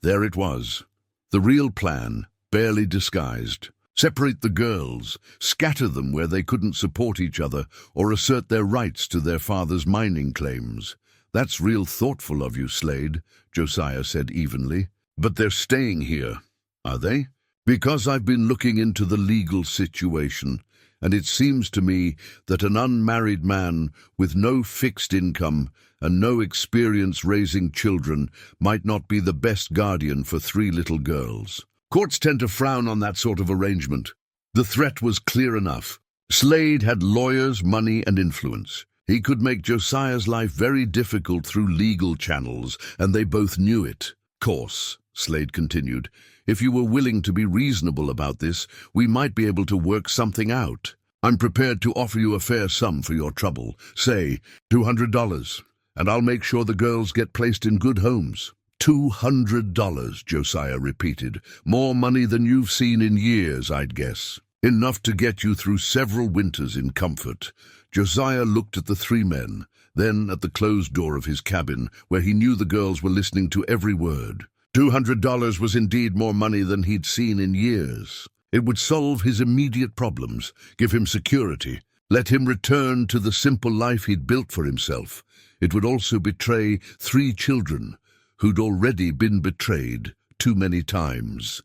Speaker 1: There it was, the real plan, barely disguised. Separate the girls, scatter them where they couldn't support each other or assert their rights to their father's mining claims. "That's real thoughtful of you, Slade," Josiah said evenly. "But they're staying here, are they?" "Because I've been looking into the legal situation, and it seems to me that an unmarried man with no fixed income and no experience raising children might not be the best guardian for 3 little girls. Courts tend to frown on that sort of arrangement." The threat was clear enough. Slade had lawyers, money, and influence. He could make Josiah's life very difficult through legal channels, and they both knew it. "Course," Slade continued, "if you were willing to be reasonable about this, we might be able to work something out. I'm prepared to offer you a fair sum for your trouble, say $200, and I'll make sure the girls get placed in good homes." $200, Josiah repeated. "More money than you've seen in years, I'd guess. Enough to get you through several winters in comfort." Josiah looked at the 3 men, Then at the closed door of his cabin, where he knew the girls were listening to every word. $200 was indeed more money than he'd seen in years. It would solve his immediate problems, give him security, let him return to the simple life he'd built for himself. It would also betray 3 children who'd already been betrayed too many times.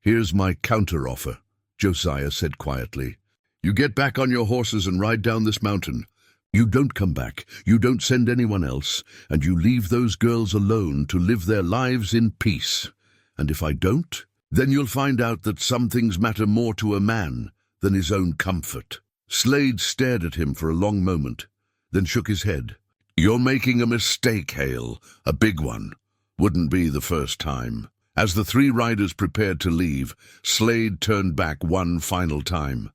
Speaker 1: "Here's my counteroffer," Josiah said quietly. "You get back on your horses and ride down this mountain. You don't come back, you don't send anyone else, and you leave those girls alone to live their lives in peace. And if I don't, then you'll find out that some things matter more to a man than his own comfort." Slade stared at him for a long moment, then shook his head. "You're making a mistake, Hale, a big one. Wouldn't be the first time." As the 3 riders prepared to leave, Slade turned back one final time.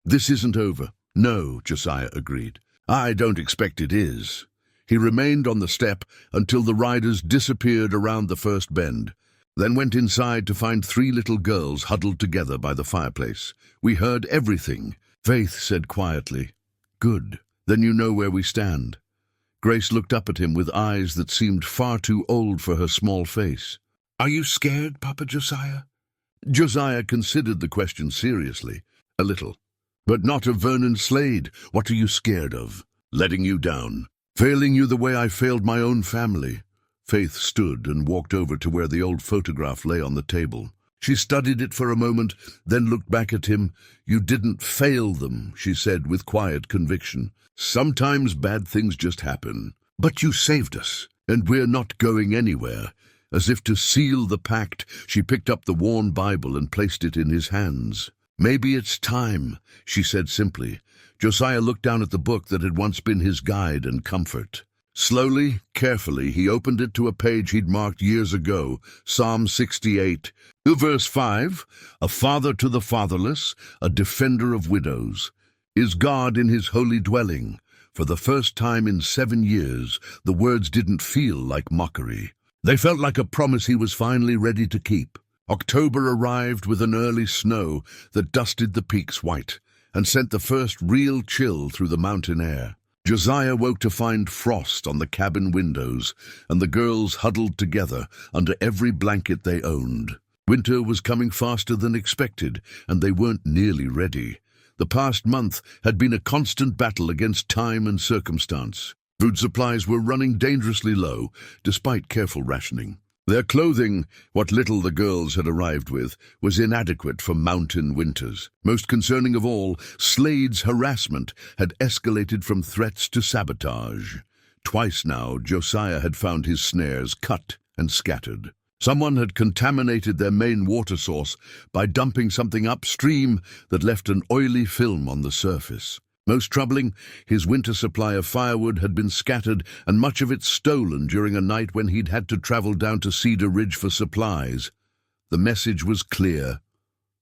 Speaker 1: "This isn't over." "No," Josiah agreed. "I don't expect it is." He remained on the step until the riders disappeared around the first bend, then went inside to find 3 little girls huddled together by the fireplace. "We heard everything," Faith said quietly. "Good. Then you know where we stand." Grace looked up at him with eyes that seemed far too old for her small face. "Are you scared, Papa Josiah?" Josiah considered the question seriously. "A little. But not of Vernon Slade. What are you scared of?" "Letting you down. Failing you the way I failed my own family." Faith stood and walked over to where the old photograph lay on the table. She studied it for a moment, then looked back at him. "You didn't fail them," she said with quiet conviction. "Sometimes bad things just happen. But you saved us, and we're not going anywhere." As if to seal the pact, she picked up the worn Bible and placed it in his hands. "Maybe it's time," she said simply. Josiah looked down at the book that had once been his guide and comfort. Slowly, carefully, he opened it to a page he'd marked years ago, Psalm 68. Verse 5, "A father to the fatherless, a defender of widows, is God in his holy dwelling." For the first time in 7 years, the words didn't feel like mockery. They felt like a promise he was finally ready to keep. October arrived with an early snow that dusted the peaks white and sent the first real chill through the mountain air. Josiah woke to find frost on the cabin windows and the girls huddled together under every blanket they owned. Winter was coming faster than expected, and they weren't nearly ready. The past month had been a constant battle against time and circumstance. Food supplies were running dangerously low, despite careful rationing. Their clothing, what little the girls had arrived with, was inadequate for mountain winters. Most concerning of all, Slade's harassment had escalated from threats to sabotage. Twice now, Josiah had found his snares cut and scattered. Someone had contaminated their main water source by dumping something upstream that left an oily film on the surface. Most troubling, his winter supply of firewood had been scattered and much of it stolen during a night when he'd had to travel down to Cedar Ridge for supplies. The message was clear: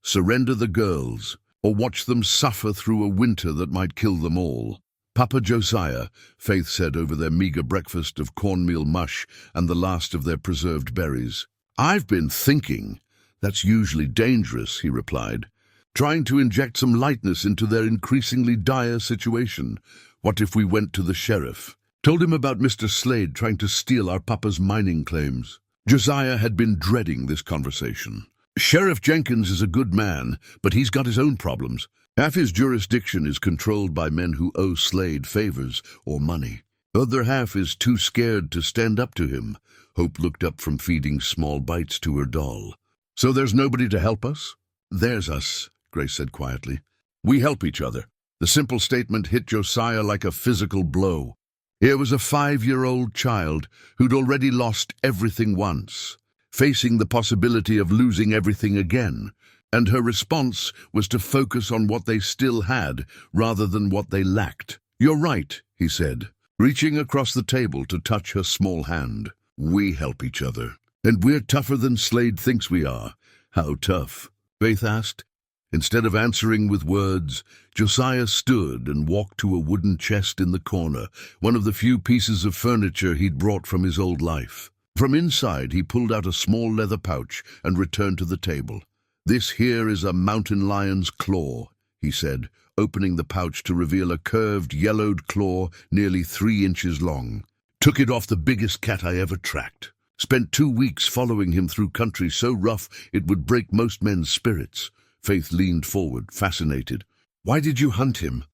Speaker 1: surrender the girls, or watch them suffer through a winter that might kill them all. "Papa Josiah," Faith said over their meager breakfast of cornmeal mush and the last of their preserved berries. "I've been thinking." "That's usually dangerous," he replied, trying to inject some lightness into their increasingly dire situation. "What if we went to the sheriff? Told him about Mr. Slade trying to steal our papa's mining claims?" Josiah had been dreading this conversation. "Sheriff Jenkins is a good man, but he's got his own problems. Half his jurisdiction is controlled by men who owe Slade favors or money. The other half is too scared to stand up to him." Hope looked up from feeding small bites to her doll. "So there's nobody to help us?" "There's us," Grace said quietly. "We help each other." The simple statement hit Josiah like a physical blow. Here was a 5-year-old child who'd already lost everything once, facing the possibility of losing everything again, and her response was to focus on what they still had rather than what they lacked. "You're right," he said, reaching across the table to touch her small hand. "We help each other. And we're tougher than Slade thinks we are." "How tough?" Faith asked. Instead of answering with words, Josiah stood and walked to a wooden chest in the corner, one of the few pieces of furniture he'd brought from his old life. From inside, he pulled out a small leather pouch and returned to the table. "This here is a mountain lion's claw," he said, opening the pouch to reveal a curved, yellowed claw nearly 3 inches long. Took it off the biggest cat I ever tracked. Spent 2 weeks following him through country so rough it would break most men's spirits. Faith leaned forward, fascinated. Why did you hunt him?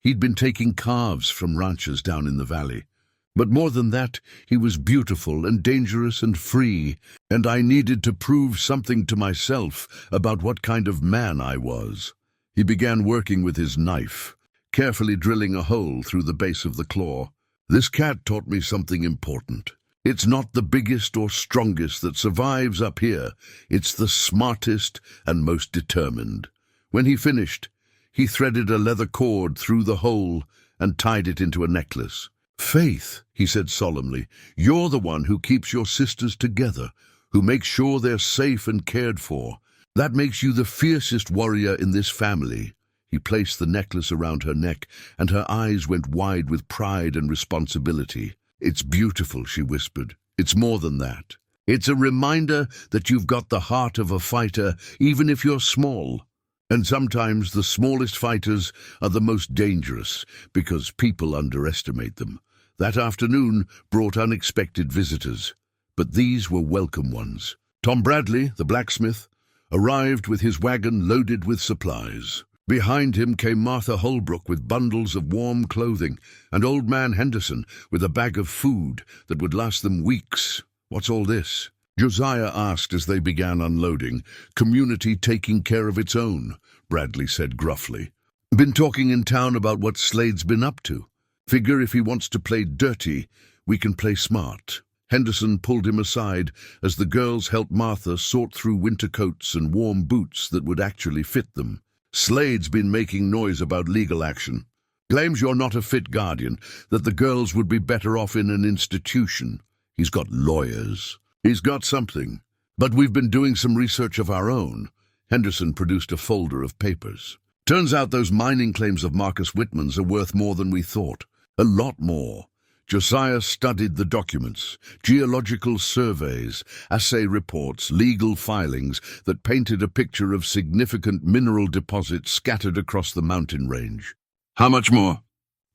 Speaker 1: He'd been taking calves from ranchers down in the valley. But more than that, he was beautiful and dangerous and free, and I needed to prove something to myself about what kind of man I was. He began working with his knife, carefully drilling a hole through the base of the claw. This cat taught me something important. It's not the biggest or strongest that survives up here. It's the smartest and most determined. When he finished, he threaded a leather cord through the hole and tied it into a necklace. Faith, he said solemnly, you're the one who keeps your sisters together, who makes sure they're safe and cared for. That makes you the fiercest warrior in this family. He placed the necklace around her neck, and her eyes went wide with pride and responsibility. It's beautiful, she whispered. It's more than that. It's a reminder that you've got the heart of a fighter, even if you're small. And sometimes the smallest fighters are the most dangerous, because people underestimate them. That afternoon brought unexpected visitors, but these were welcome ones. Tom Bradley, the blacksmith, arrived with his wagon loaded with supplies. Behind him came Martha Holbrook with bundles of warm clothing, and Old Man Henderson with a bag of food that would last them weeks. What's all this? Josiah asked as they began unloading. Community taking care of its own, Bradley said gruffly. Been talking in town about what Slade's been up to. Figure if he wants to play dirty, we can play smart. Henderson pulled him aside as the girls helped Martha sort through winter coats and warm boots that would actually fit them. Slade's been making noise about legal action. Claims you're not a fit guardian, that the girls would be better off in an institution. He's got lawyers. He's got something. But we've been doing some research of our own. Henderson produced a folder of papers. Turns out those mining claims of Marcus Whitman's are worth more than we thought. A lot more. Josiah studied the documents, geological surveys, assay reports, legal filings that painted a picture of significant mineral deposits scattered across the mountain range. How much more?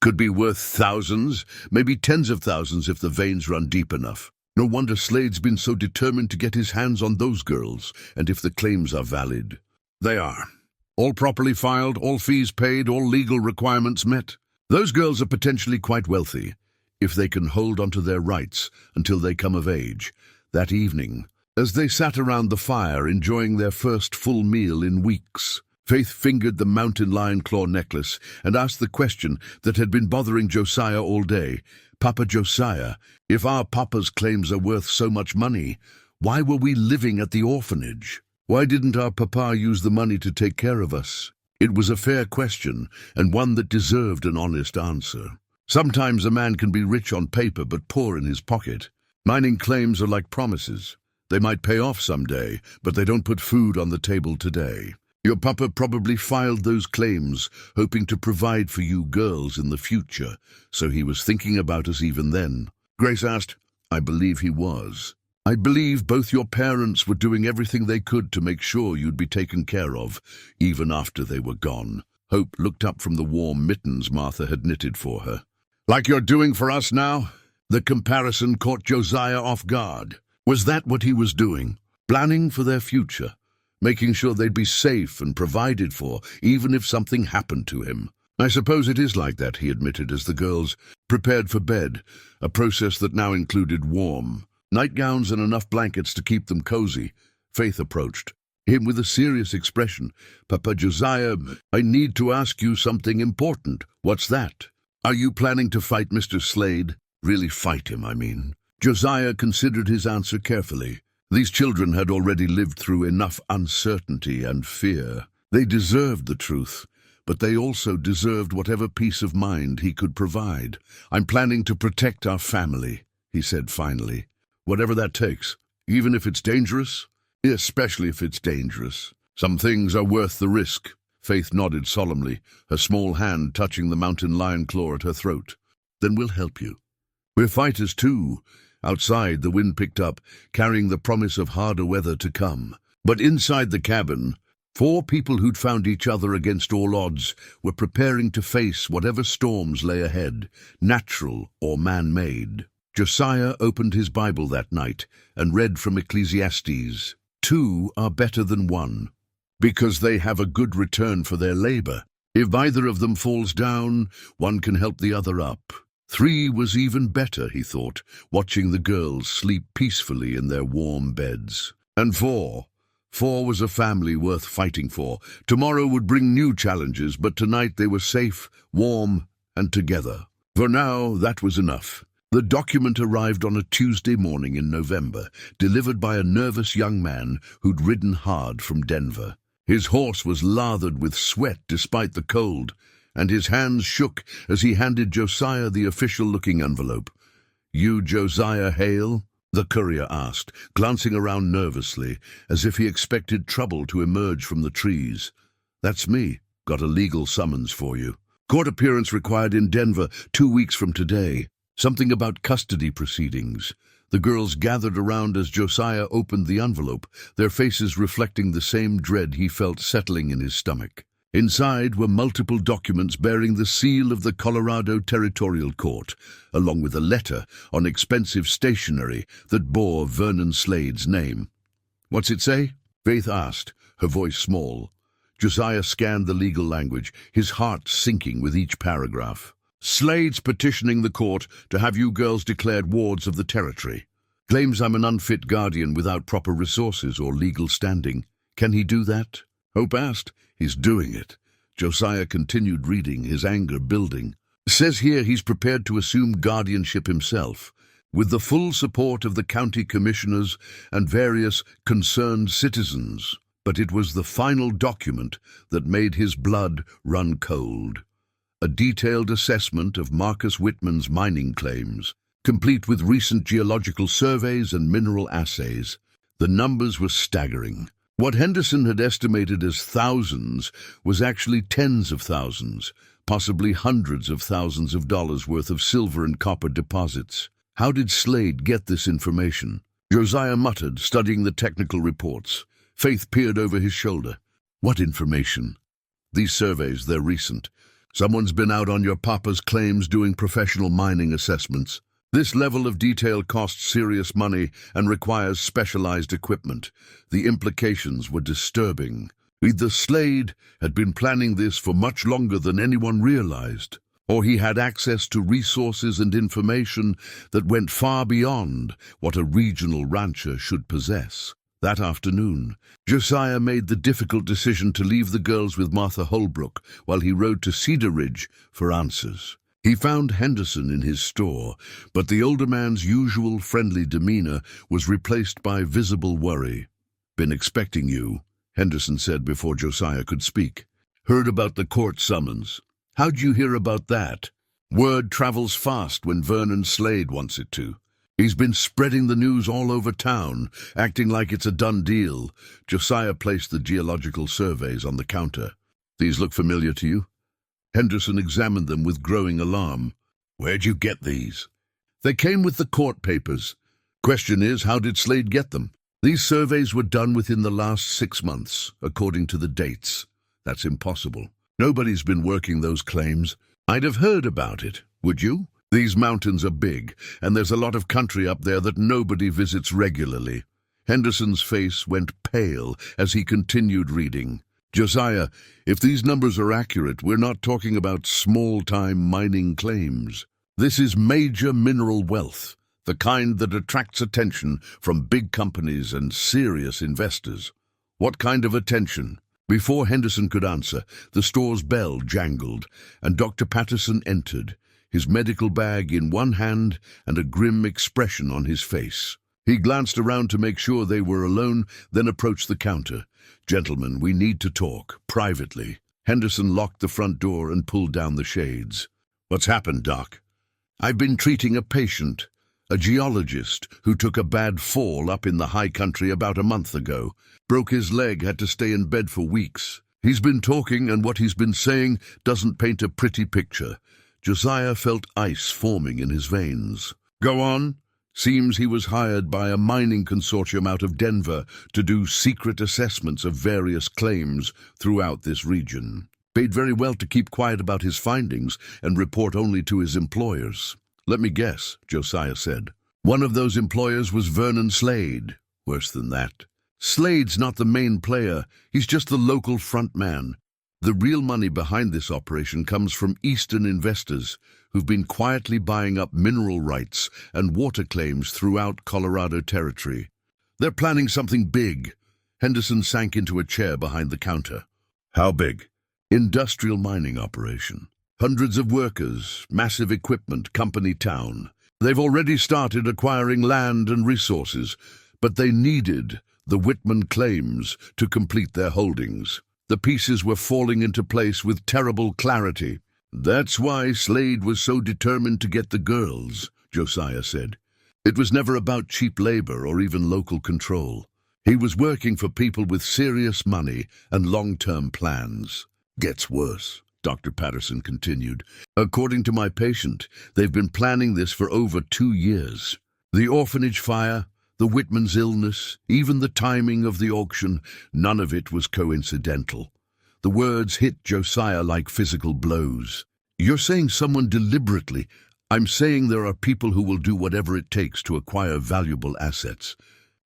Speaker 1: Could be worth thousands, maybe tens of thousands if the veins run deep enough. No wonder Slade's been so determined to get his hands on those girls, and if the claims are valid. They are. All properly filed, all fees paid, all legal requirements met. Those girls are potentially quite wealthy, if they can hold onto their rights until they come of age. That evening, as they sat around the fire enjoying their first full meal in weeks, Faith fingered the mountain lion claw necklace and asked the question that had been bothering Josiah all day. Papa Josiah, if our papa's claims are worth so much money, why were we living at the orphanage? Why didn't our papa use the money to take care of us? It was a fair question, and one that deserved an honest answer. Sometimes a man can be rich on paper but poor in his pocket. Mining claims are like promises. They might pay off someday, but they don't put food on the table today. Your papa probably filed those claims, hoping to provide for you girls in the future, so he was thinking about us even then. Grace asked. I believe he was. I believe both your parents were doing everything they could to make sure you'd be taken care of, even after they were gone. Hope looked up from the warm mittens Martha had knitted for her. Like you're doing for us now? The comparison caught Josiah off guard. Was that what he was doing? Planning for their future? Making sure they'd be safe and provided for, even if something happened to him? I suppose it is like that, he admitted as the girls prepared for bed, a process that now included warm nightgowns and enough blankets to keep them cozy. Faith approached him with a serious expression. Papa Josiah, I need to ask you something important. What's that? Are you planning to fight Mr. Slade? Really fight him, I mean. Josiah considered his answer carefully. These children had already lived through enough uncertainty and fear. They deserved the truth, but they also deserved whatever peace of mind he could provide. I'm planning to protect our family, he said finally. Whatever that takes, even if it's dangerous, especially if it's dangerous. Some things are worth the risk. Faith nodded solemnly, her small hand touching the mountain lion claw at her throat. Then we'll help you. We're fighters too. Outside, the wind picked up, carrying the promise of harder weather to come. But inside the cabin, 4 people who'd found each other against all odds were preparing to face whatever storms lay ahead, natural or man-made. Josiah opened his Bible that night and read from Ecclesiastes. 2 are better than 1, because they have a good return for their labor. If either of them falls down, one can help the other up. 3 was even better, he thought, watching the girls sleep peacefully in their warm beds. And 4 was a family worth fighting for. Tomorrow would bring new challenges, but tonight they were safe, warm, and together. For now, that was enough. The document arrived on a Tuesday morning in November, delivered by a nervous young man who'd ridden hard from Denver. His horse was lathered with sweat despite the cold, and his hands shook as he handed Josiah the official-looking envelope. "You Josiah Hale?" the courier asked, glancing around nervously, as if he expected trouble to emerge from the trees. "That's me. Got a legal summons for you. Court appearance required in Denver 2 weeks from today. Something about custody proceedings." The girls gathered around as Josiah opened the envelope, their faces reflecting the same dread he felt settling in his stomach. Inside were multiple documents bearing the seal of the Colorado Territorial Court, along with a letter on expensive stationery that bore Vernon Slade's name. "What's it say?" Faith asked, her voice small. Josiah scanned the legal language, his heart sinking with each paragraph. "Slade's petitioning the court to have you girls declared wards of the territory. Claims I'm an unfit guardian without proper resources or legal standing. Can he do that?" Hope asked. "He's doing it." Josiah continued reading, his anger building. "Says here he's prepared to assume guardianship himself, with the full support of the county commissioners and various concerned citizens." But it was the final document that made his blood run cold. A detailed assessment of Marcus Whitman's mining claims, complete with recent geological surveys and mineral assays. The numbers were staggering. What Henderson had estimated as thousands was actually tens of thousands, possibly hundreds of thousands of dollars worth of silver and copper deposits. How did Slade get this information? Josiah muttered, studying the technical reports. Faith peered over his shoulder. "What information?" "These surveys, they're recent. Someone's been out on your papa's claims doing professional mining assessments. This level of detail costs serious money and requires specialized equipment. The implications were disturbing. Either Slade had been planning this for much longer than anyone realized, or he had access to resources and information that went far beyond what a regional rancher should possess. That afternoon, Josiah made the difficult decision to leave the girls with Martha Holbrook while he rode to Cedar Ridge for answers. He found Henderson in his store, but the older man's usual friendly demeanor was replaced by visible worry. "Been expecting you," Henderson said before Josiah could speak. "Heard about the court summons. How'd you hear about that?" "Word travels fast when Vernon Slade wants it to. He's been spreading the news all over town, acting like it's a done deal." Josiah placed the geological surveys on the counter. "These look familiar to you?" Henderson examined them with growing alarm. "Where'd you get these?" "They came with the court papers. Question is, how did Slade get them?" "These surveys were done within the last 6 months, according to the dates." "That's impossible. Nobody's been working those claims." "I'd have heard about it. Would you? These mountains are big, and there's a lot of country up there that nobody visits regularly." Henderson's face went pale as he continued reading. "Josiah, if these numbers are accurate, we're not talking about small-time mining claims. This is major mineral wealth, the kind that attracts attention from big companies and serious investors." "What kind of attention?" Before Henderson could answer, the store's bell jangled, and Dr. Patterson entered, his medical bag in one hand and a grim expression on his face. He glanced around to make sure they were alone, then approached the counter. "Gentlemen, we need to talk, privately." Henderson locked the front door and pulled down the shades. "What's happened, Doc?" "I've been treating a patient, a geologist who took a bad fall up in the high country about a month ago. Broke his leg, had to stay in bed for weeks. He's been talking, and what he's been saying doesn't paint a pretty picture." Josiah felt ice forming in his veins. "Go on," Seems he was hired by a mining consortium out of Denver to do secret assessments of various claims throughout this region. Paid very well to keep quiet about his findings and report only to his employers. Let me guess, Josiah said. One of those employers was Vernon Slade. Worse than that. Slade's not the main player, he's just the local front man. The real money behind this operation comes from Eastern investors who've been quietly buying up mineral rights and water claims throughout Colorado Territory. They're planning something big. Henderson sank into a chair behind the counter. How big? Industrial mining operation. Hundreds of workers, massive equipment, company town. They've already started acquiring land and resources, but they needed the Whitman claims to complete their holdings. The pieces were falling into place with terrible clarity. That's why Slade was so determined to get the girls, Josiah said. It was never about cheap labor or even local control. He was working for people with serious money and long-term plans. Gets worse, Dr. Patterson continued. According to my patient, they've been planning this for over 2 years. The orphanage fire, the Whitman's illness, even the timing of the auction, none of it was coincidental. The words hit Josiah like physical blows. You're saying someone deliberately. I'm saying there are people who will do whatever it takes to acquire valuable assets.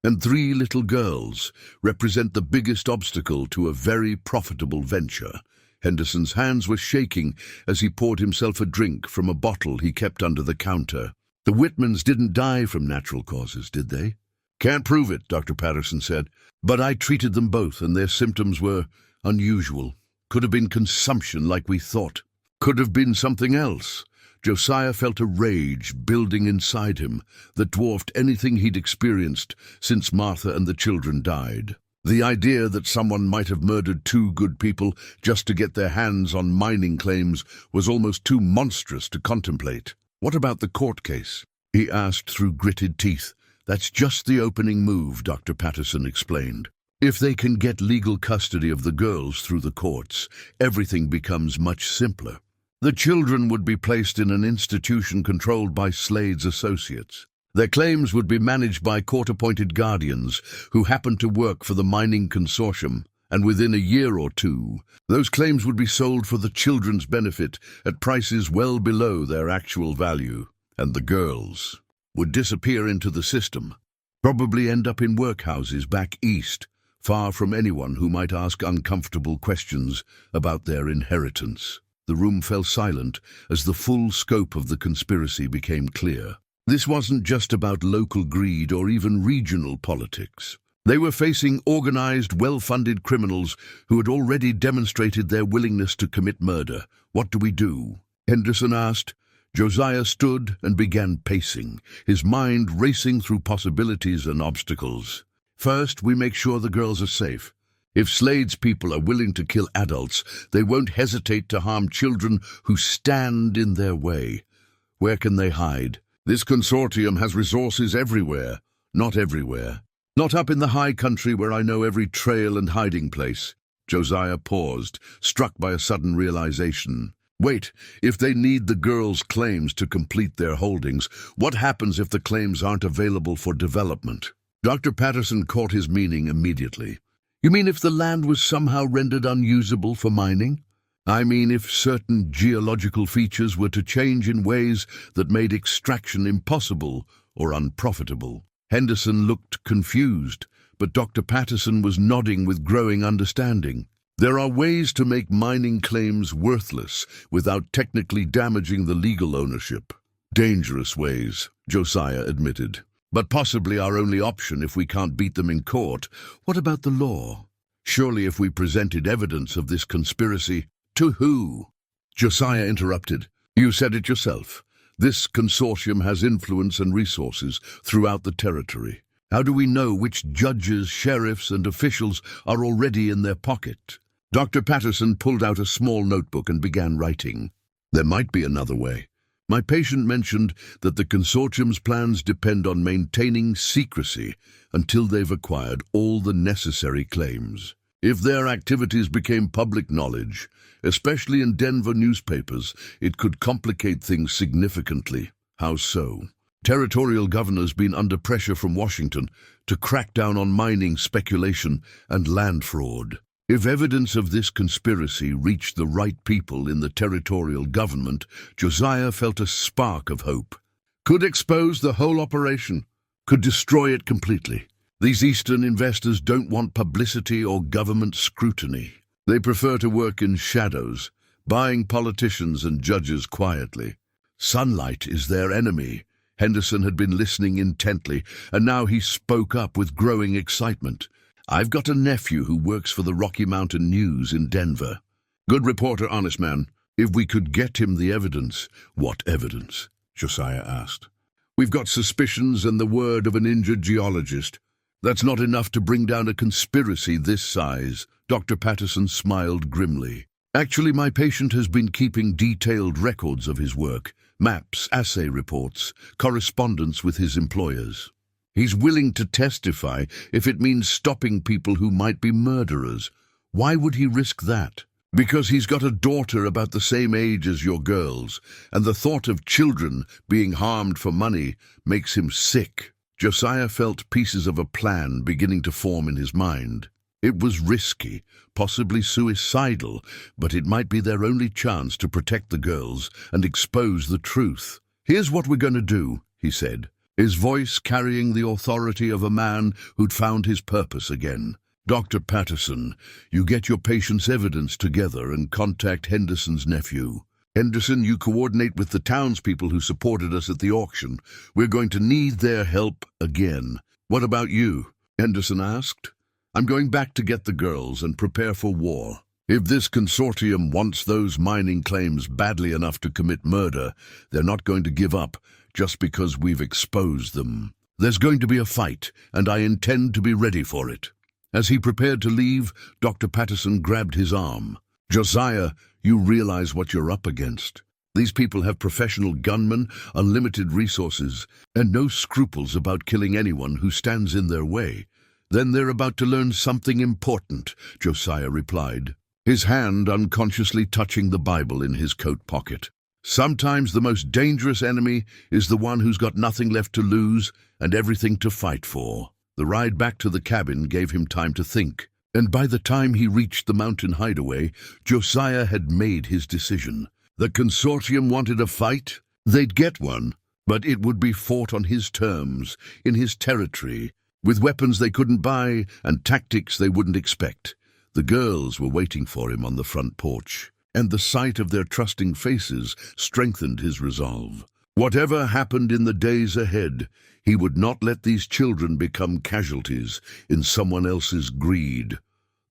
Speaker 1: And 3 little girls represent the biggest obstacle to a very profitable venture. Henderson's hands were shaking as he poured himself a drink from a bottle he kept under the counter. The Whitmans didn't die from natural causes, did they? Can't prove it, Dr. Patterson said. But I treated them both, and their symptoms were unusual. Could have been consumption like we thought. Could have been something else. Josiah felt a rage building inside him that dwarfed anything he'd experienced since Martha and the children died. The idea that someone might have murdered 2 good people just to get their hands on mining claims was almost too monstrous to contemplate. What about the court case? He asked through gritted teeth. That's just the opening move, Dr. Patterson explained. If they can get legal custody of the girls through the courts, everything becomes much simpler. The children would be placed in an institution controlled by Slade's associates. Their claims would be managed by court-appointed guardians who happened to work for the mining consortium, and within a year or 2, those claims would be sold for the children's benefit at prices well below their actual value, and the girls would disappear into the system, probably end up in workhouses back east, far from anyone who might ask uncomfortable questions about their inheritance. The room fell silent as the full scope of the conspiracy became clear. This wasn't just about local greed or even regional politics. They were facing organized, well-funded criminals who had already demonstrated their willingness to commit murder. What do we do? Henderson asked. Josiah stood and began pacing, his mind racing through possibilities and obstacles. First, we make sure the girls are safe. If Slade's people are willing to kill adults, they won't hesitate to harm children who stand in their way. Where can they hide? This consortium has resources everywhere. Not everywhere. Not up in the high country where I know every trail and hiding place. Josiah paused, struck by a sudden realization. Wait, if they need the girls' claims to complete their holdings, what happens if the claims aren't available for development? Dr. Patterson caught his meaning immediately. You mean if the land was somehow rendered unusable for mining? I mean if certain geological features were to change in ways that made extraction impossible or unprofitable. Henderson looked confused, but Dr. Patterson was nodding with growing understanding. There are ways to make mining claims worthless without technically damaging the legal ownership. Dangerous ways, Josiah admitted. But possibly our only option if we can't beat them in court. What about the law? Surely if we presented evidence of this conspiracy, to who? Josiah interrupted. You said it yourself. This consortium has influence and resources throughout the territory. How do we know which judges, sheriffs, and officials are already in their pocket? Dr. Patterson pulled out a small notebook and began writing. There might be another way. My patient mentioned that the consortium's plans depend on maintaining secrecy until they've acquired all the necessary claims. If their activities became public knowledge, especially in Denver newspapers, it could complicate things significantly. How so? Territorial governors been under pressure from Washington to crack down on mining speculation and land fraud. If evidence of this conspiracy reached the right people in the territorial government, Josiah felt a spark of hope. Could expose the whole operation, could destroy it completely. These Eastern investors don't want publicity or government scrutiny. They prefer to work in shadows, buying politicians and judges quietly. Sunlight is their enemy. Henderson had been listening intently, and now he spoke up with growing excitement. I've got a nephew who works for the Rocky Mountain News in Denver. Good reporter, honest man. If we could get him the evidence. What evidence? Josiah asked. We've got suspicions and the word of an injured geologist. That's not enough to bring down a conspiracy this size. Dr. Patterson smiled grimly. Actually, my patient has been keeping detailed records of his work, maps, assay reports, correspondence with his employers. He's willing to testify if it means stopping people who might be murderers. Why would he risk that? Because he's got a daughter about the same age as your girls, and the thought of children being harmed for money makes him sick. Josiah felt pieces of a plan beginning to form in his mind. It was risky, possibly suicidal, but it might be their only chance to protect the girls and expose the truth. Here's what we're going to do, he said, his voice carrying the authority of a man who'd found his purpose again. Dr. Patterson, you get your patient's evidence together and contact Henderson's nephew. Henderson, you coordinate with the townspeople who supported us at the auction. We're going to need their help again. What about you? Henderson asked. I'm going back to get the girls and prepare for war. If this consortium wants those mining claims badly enough to commit murder, they're not going to give up just because we've exposed them. There's going to be a fight, and I intend to be ready for it. As he prepared to leave, Dr. Patterson grabbed his arm. Josiah, you realize what you're up against. These people have professional gunmen, unlimited resources, and no scruples about killing anyone who stands in their way. Then they're about to learn something important, Josiah replied, his hand unconsciously touching the Bible in his coat pocket. Sometimes the most dangerous enemy is the one who's got nothing left to lose and everything to fight for. The ride back to the cabin gave him time to think, and by the time he reached the mountain hideaway, Josiah had made his decision. The consortium wanted a fight. They'd get one, but it would be fought on his terms, in his territory, with weapons they couldn't buy and tactics they wouldn't expect. The girls were waiting for him on the front porch, and the sight of their trusting faces strengthened his resolve. Whatever happened in the days ahead, he would not let these children become casualties in someone else's greed.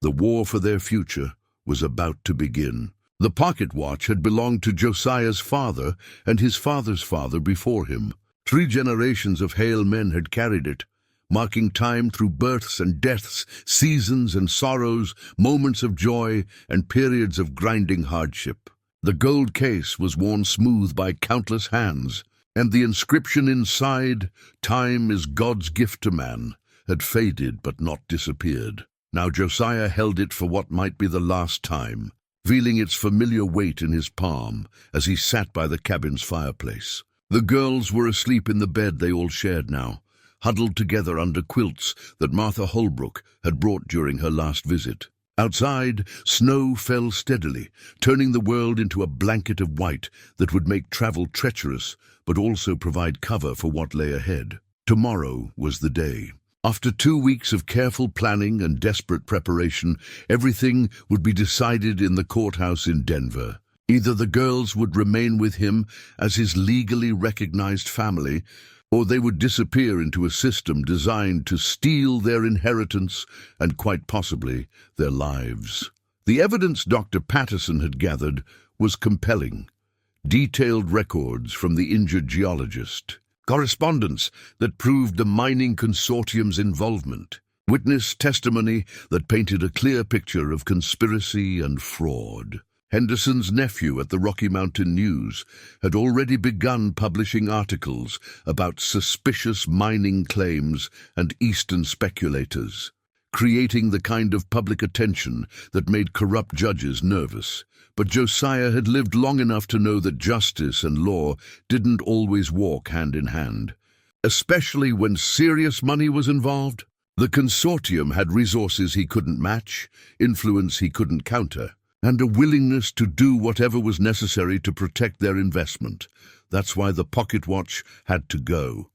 Speaker 1: The war for their future was about to begin. The pocket watch had belonged to Josiah's father and his father's father before him. 3 generations of Hale men had carried it, marking time through births and deaths, seasons and sorrows, moments of joy and periods of grinding hardship. The gold case was worn smooth by countless hands, and the inscription inside, "Time is God's gift to man," had faded but not disappeared. Now Josiah held it for what might be the last time, feeling its familiar weight in his palm as he sat by the cabin's fireplace. The girls were asleep in the bed they all shared now, huddled together under quilts that Martha Holbrook had brought during her last visit. Outside, snow fell steadily, turning the world into a blanket of white that would make travel treacherous, but also provide cover for what lay ahead. Tomorrow was the day. After 2 weeks of careful planning and desperate preparation, everything would be decided in the courthouse in Denver. Either the girls would remain with him as his legally recognized family, or they would disappear into a system designed to steal their inheritance and quite possibly their lives. The evidence Dr. Patterson had gathered was compelling. Detailed records from the injured geologist, correspondence that proved the mining consortium's involvement, witness testimony that painted a clear picture of conspiracy and fraud. Henderson's nephew at the Rocky Mountain News had already begun publishing articles about suspicious mining claims and Eastern speculators. creating the kind of public attention that made corrupt judges nervous. But Josiah had lived long enough to know that justice and law didn't always walk hand in hand, especially when serious money was involved. The consortium had resources he couldn't match, influence he couldn't counter, and a willingness to do whatever was necessary to protect their investment. That's why the pocket watch had to go.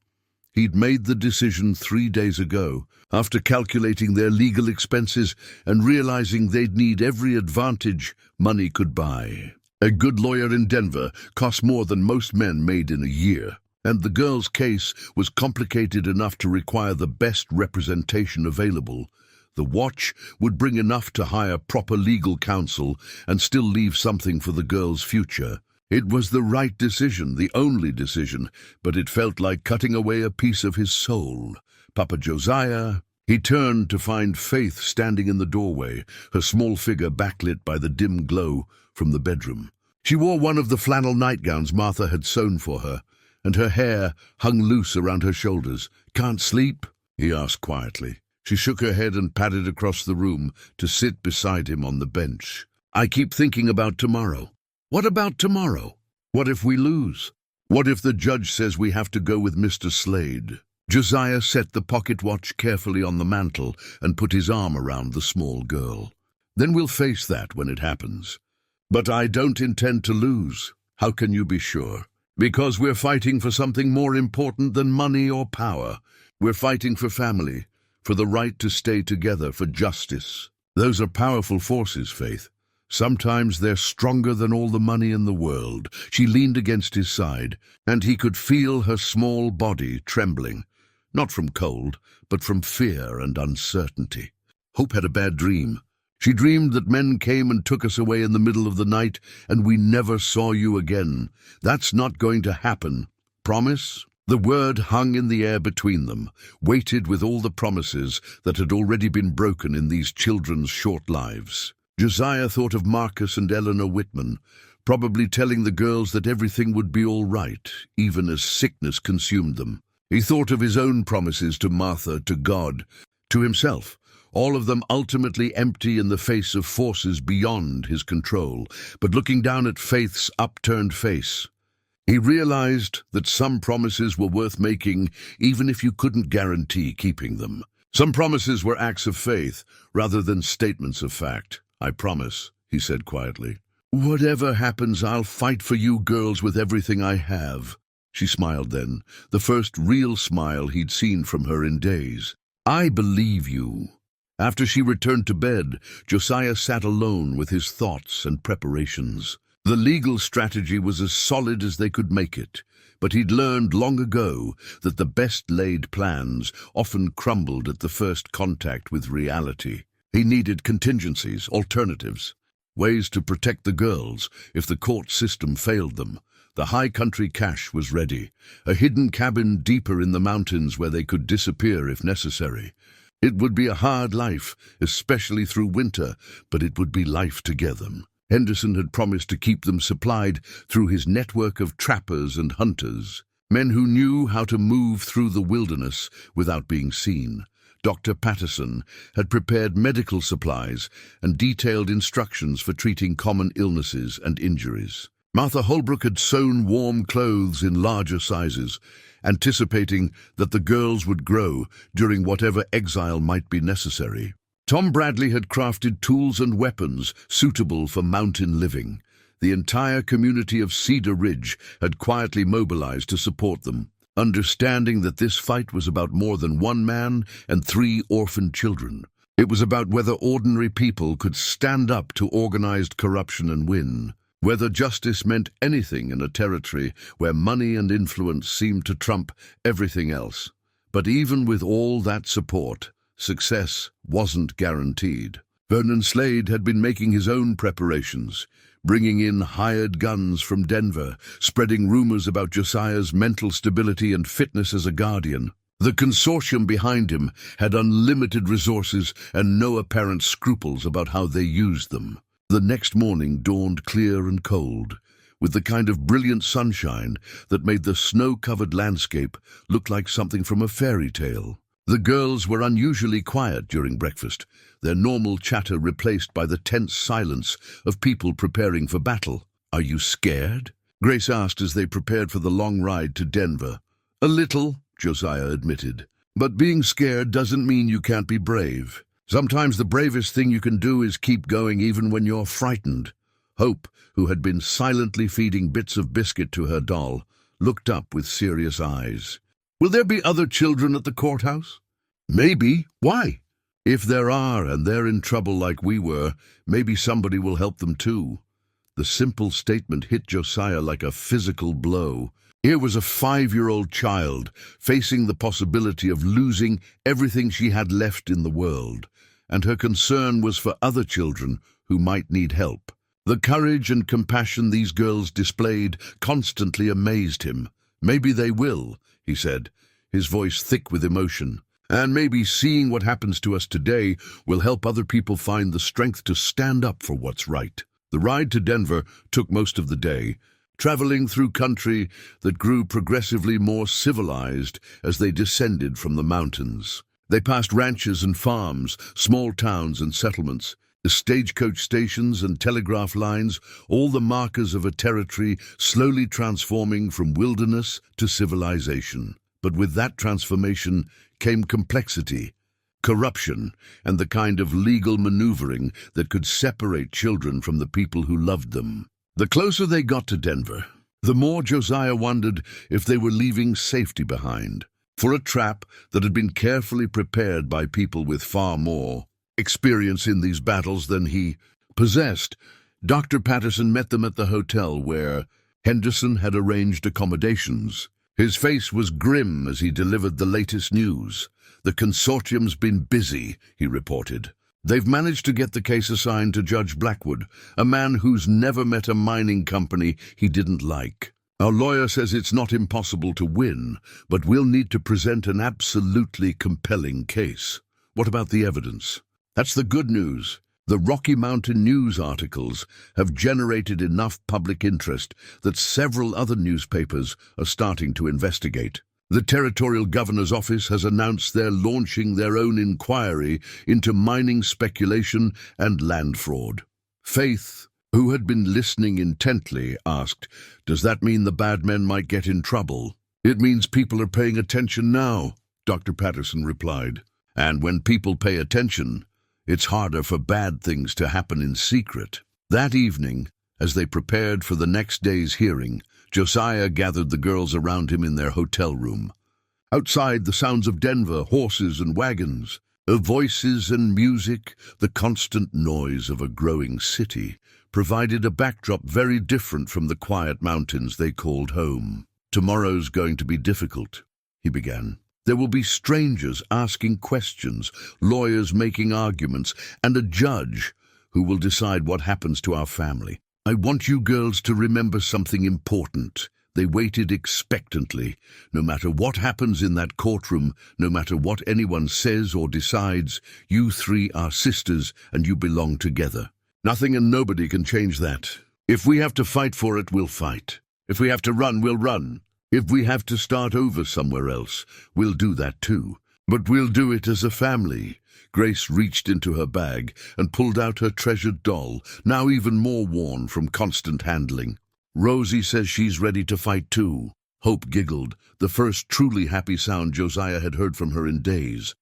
Speaker 1: He'd made the decision 3 days ago, after calculating their legal expenses and realizing they'd need every advantage money could buy. A good lawyer in Denver cost more than most men made in a year, and the girl's case was complicated enough to require the best representation available. The watch would bring enough to hire proper legal counsel and still leave something for the girl's future. It was the right decision, the only decision, but it felt like cutting away a piece of his soul. Papa Josiah. He turned to find Faith standing in the doorway, her small figure backlit by the dim glow from the bedroom. She wore one of the flannel nightgowns Martha had sewn for her, and her hair hung loose around her shoulders. "Can't sleep?" he asked quietly. She shook her head and padded across the room to sit beside him on the bench. "I keep thinking about tomorrow." "What about tomorrow? What if we lose? What if the judge says we have to go with Mr. Slade?" Josiah set the pocket watch carefully on the mantel and put his arm around the small girl. "Then we'll face that when it happens. But I don't intend to lose." "How can you be sure?" "Because we're fighting for something more important than money or power. We're fighting for family, for the right to stay together, for justice. Those are powerful forces, Faith. Sometimes they're stronger than all the money in the world." She leaned against his side, and he could feel her small body trembling, not from cold, but from fear and uncertainty. "Hope had a bad dream. She dreamed that men came and took us away in the middle of the night, and we never saw you again. That's not going to happen. Promise?" The word hung in the air between them, weighted with all the promises that had already been broken in these children's short lives. Josiah thought of Marcus and Eleanor Whitman, probably telling the girls that everything would be all right, even as sickness consumed them. He thought of his own promises to Martha, to God, to himself, all of them ultimately empty in the face of forces beyond his control. But looking down at Faith's upturned face, he realized that some promises were worth making even if you couldn't guarantee keeping them. Some promises were acts of faith rather than statements of fact. "I promise," he said quietly. "Whatever happens, I'll fight for you girls with everything I have." She smiled then, the first real smile he'd seen from her in days. "I believe you." After she returned to bed, Josiah sat alone with his thoughts and preparations. The legal strategy was as solid as they could make it, but he'd learned long ago that the best-laid plans often crumbled at the first contact with reality. He needed contingencies, alternatives, ways to protect the girls if the court system failed them. The high country cache was ready, a hidden cabin deeper in the mountains where they could disappear if necessary. It would be a hard life, especially through winter, but it would be life to get them. Henderson had promised to keep them supplied through his network of trappers and hunters, men who knew how to move through the wilderness without being seen. Dr. Patterson had prepared medical supplies and detailed instructions for treating common illnesses and injuries. Martha Holbrook had sewn warm clothes in larger sizes, anticipating that the girls would grow during whatever exile might be necessary. Tom Bradley had crafted tools and weapons suitable for mountain living. The entire community of Cedar Ridge had quietly mobilized to support them, understanding that this fight was about more than one man and 3 orphaned children. It was about whether ordinary people could stand up to organized corruption and win, whether justice meant anything in a territory where money and influence seemed to trump everything else. But even with all that support, success wasn't guaranteed. Vernon Slade had been making his own preparations, bringing in hired guns from Denver, spreading rumors about Josiah's mental stability and fitness as a guardian. The consortium behind him had unlimited resources and no apparent scruples about how they used them. The next morning dawned clear and cold, with the kind of brilliant sunshine that made the snow-covered landscape look like something from a fairy tale. The girls were unusually quiet during breakfast, their normal chatter replaced by the tense silence of people preparing for battle. "Are you scared?" Grace asked as they prepared for the long ride to Denver. "A little," Josiah admitted. "But being scared doesn't mean you can't be brave. Sometimes the bravest thing you can do is keep going even when you're frightened." Hope, who had been silently feeding bits of biscuit to her doll, looked up with serious eyes. "Will there be other children at the courthouse?" "Maybe. Why?" "If there are and they're in trouble like we were, maybe somebody will help them too." The simple statement hit Josiah like a physical blow. Here was a 5-year-old child facing the possibility of losing everything she had left in the world, and her concern was for other children who might need help. The courage and compassion these girls displayed constantly amazed him. "Maybe they will," he said, his voice thick with emotion. "And maybe seeing what happens to us today will help other people find the strength to stand up for what's right." The ride to Denver took most of the day, traveling through country that grew progressively more civilized as they descended from the mountains. They passed ranches and farms, small towns and settlements, the stagecoach stations and telegraph lines, all the markers of a territory slowly transforming from wilderness to civilization. But with that transformation came complexity, corruption, and the kind of legal maneuvering that could separate children from the people who loved them. The closer they got to Denver, the more Josiah wondered if they were leaving safety behind, for a trap that had been carefully prepared by people with far more experience in these battles than he possessed. Dr. Patterson met them at the hotel where Henderson had arranged accommodations. His face was grim as he delivered the latest news. "The consortium's been busy," he reported. "They've managed to get the case assigned to Judge Blackwood, a man who's never met a mining company he didn't like. Our lawyer says it's not impossible to win, but we'll need to present an absolutely compelling case." "What about the evidence?" "That's the good news. The Rocky Mountain News articles have generated enough public interest that several other newspapers are starting to investigate. The Territorial Governor's Office has announced they're launching their own inquiry into mining speculation and land fraud." Faith, who had been listening intently, asked, "Does that mean the bad men might get in trouble?" "It means people are paying attention now," Dr. Patterson replied. "And when people pay attention, it's harder for bad things to happen in secret." That evening, as they prepared for the next day's hearing, Josiah gathered the girls around him in their hotel room. Outside, the sounds of Denver, horses and wagons, of voices and music, the constant noise of a growing city, provided a backdrop very different from the quiet mountains they called home. "Tomorrow's going to be difficult," he began. "There will be strangers asking questions, lawyers making arguments, and a judge who will decide what happens to our family. I want you girls to remember something important." They waited expectantly. "No matter what happens in that courtroom, no matter what anyone says or decides, you three are sisters and you belong together. Nothing and nobody can change that. If we have to fight for it, we'll fight. If we have to run, we'll run. If we have to start over somewhere else, we'll do that too. But we'll do it as a family." Grace reached into her bag and pulled out her treasured doll, now even more worn from constant handling. "Rosie says she's ready to fight too." Hope giggled, the first truly happy sound Josiah had heard from her in days.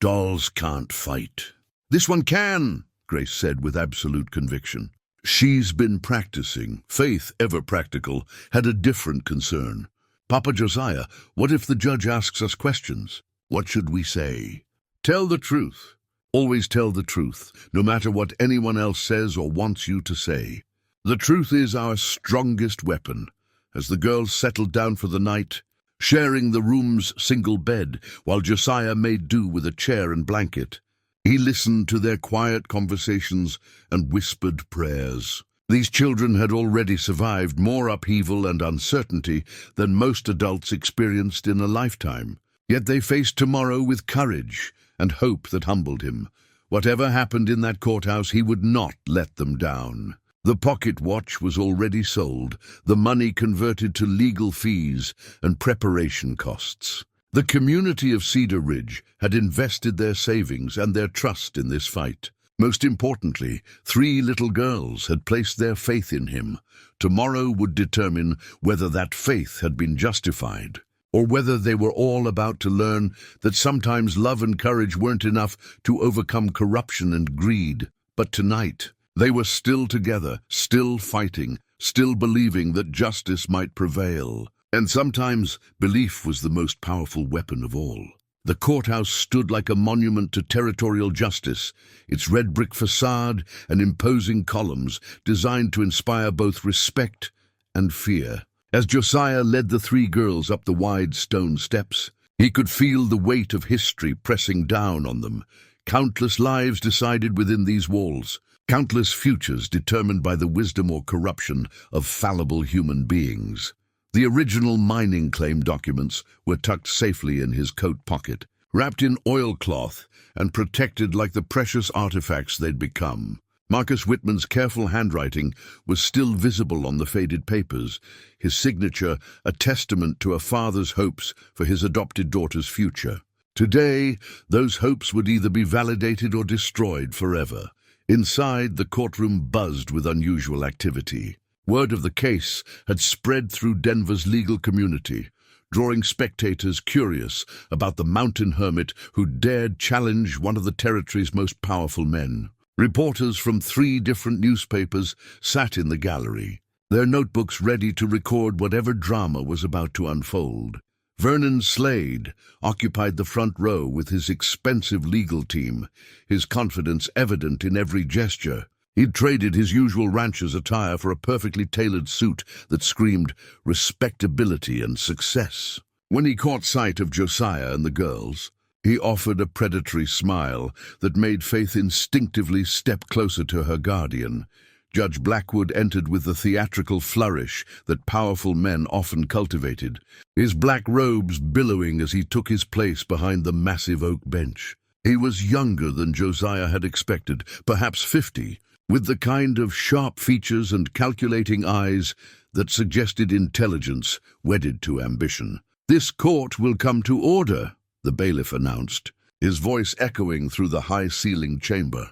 Speaker 1: "Dolls can't fight." "This one can," Grace said with absolute conviction. She's been practicing. Faith, ever practical, had a different concern. "Papa Josiah, what if the judge asks us questions? What should we say?" "Tell the truth. Always tell the truth, no matter what anyone else says or wants you to say. The truth is our strongest weapon." As the girls settled down for the night, sharing the room's single bed, while Josiah made do with a chair and blanket, he listened to their quiet conversations and whispered prayers. These children had already survived more upheaval and uncertainty than most adults experienced in a lifetime. Yet they faced tomorrow with courage and hope that humbled him. Whatever happened in that courthouse, he would not let them down. The pocket watch was already sold, the money converted to legal fees and preparation costs. The community of Cedar Ridge had invested their savings and their trust in this fight. Most importantly, 3 little girls had placed their faith in him. Tomorrow would determine whether that faith had been justified, or whether they were all about to learn that sometimes love and courage weren't enough to overcome corruption and greed. But tonight, they were still together, still fighting, still believing that justice might prevail. And sometimes belief was the most powerful weapon of all. The courthouse stood like a monument to territorial justice, its red brick facade and imposing columns designed to inspire both respect and fear. As Josiah led the 3 girls up the wide stone steps, he could feel the weight of history pressing down on them. Countless lives decided within these walls, countless futures determined by the wisdom or corruption of fallible human beings. The original mining claim documents were tucked safely in his coat pocket, wrapped in oilcloth and protected like the precious artifacts they'd become. Marcus Whitman's careful handwriting was still visible on the faded papers, his signature a testament to a father's hopes for his adopted daughter's future. Today, those hopes would either be validated or destroyed forever. Inside, the courtroom buzzed with unusual activity. Word of the case had spread through Denver's legal community, drawing spectators curious about the mountain hermit who dared challenge one of the territory's most powerful men. Reporters from 3 different newspapers sat in the gallery, their notebooks ready to record whatever drama was about to unfold. Vernon Slade occupied the front row with his expensive legal team, his confidence evident in every gesture. He'd traded his usual rancher's attire for a perfectly tailored suit that screamed respectability and success. When he caught sight of Josiah and the girls, he offered a predatory smile that made Faith instinctively step closer to her guardian. Judge Blackwood entered with the theatrical flourish that powerful men often cultivated, his black robes billowing as he took his place behind the massive oak bench. He was younger than Josiah had expected, perhaps 50, with the kind of sharp features and calculating eyes that suggested intelligence wedded to ambition. "This court will come to order," the bailiff announced, his voice echoing through the high-ceilinged chamber.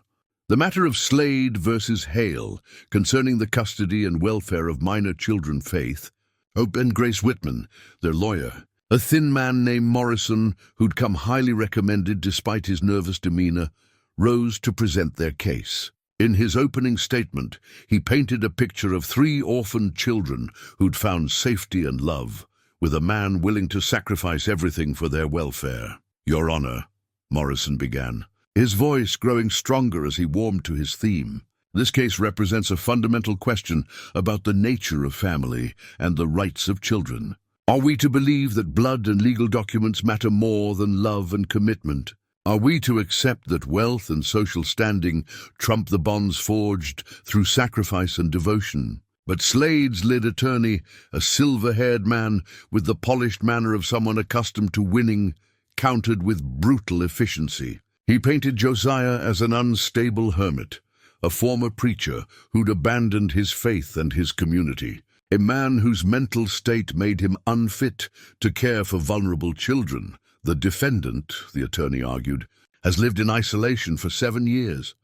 Speaker 1: The matter of Slade versus Hale, concerning the custody and welfare of minor children Faith, Hope and Grace Whitman, their lawyer, a thin man named Morrison who'd come highly recommended despite his nervous demeanor, rose to present their case. In his opening statement, he painted a picture of 3 orphaned children who'd found safety and love, with a man willing to sacrifice everything for their welfare. "Your Honor," Morrison began, his voice growing stronger as he warmed to his theme. "This case represents a fundamental question about the nature of family and the rights of children. Are we to believe that blood and legal documents matter more than love and commitment? Are we to accept that wealth and social standing trump the bonds forged through sacrifice and devotion?" But Slade's lead attorney, a silver-haired man with the polished manner of someone accustomed to winning, countered with brutal efficiency. He painted Josiah as an unstable hermit, a former preacher who'd abandoned his faith and his community, a man whose mental state made him unfit to care for vulnerable children. The defendant, the attorney argued, has lived in isolation for 7 years,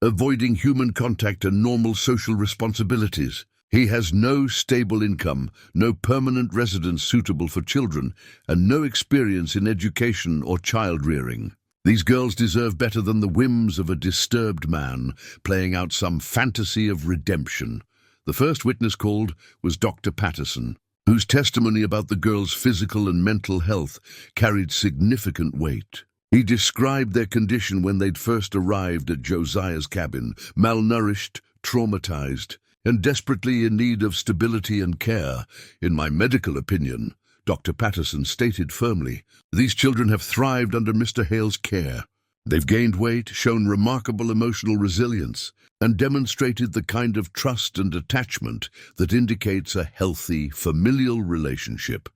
Speaker 1: avoiding human contact and normal social responsibilities. He has no stable income, no permanent residence suitable for children, and no experience in education or child-rearing. These girls deserve better than the whims of a disturbed man playing out some fantasy of redemption. The first witness called was Dr. Patterson, whose testimony about the girls' physical and mental health carried significant weight. He described their condition when they'd first arrived at Josiah's cabin, malnourished, traumatized, and desperately in need of stability and care. "In my medical opinion," Dr. Patterson stated firmly, "these children have thrived under Mr. Hale's care. They've gained weight, shown remarkable emotional resilience, and demonstrated the kind of trust and attachment that indicates a healthy, familial relationship."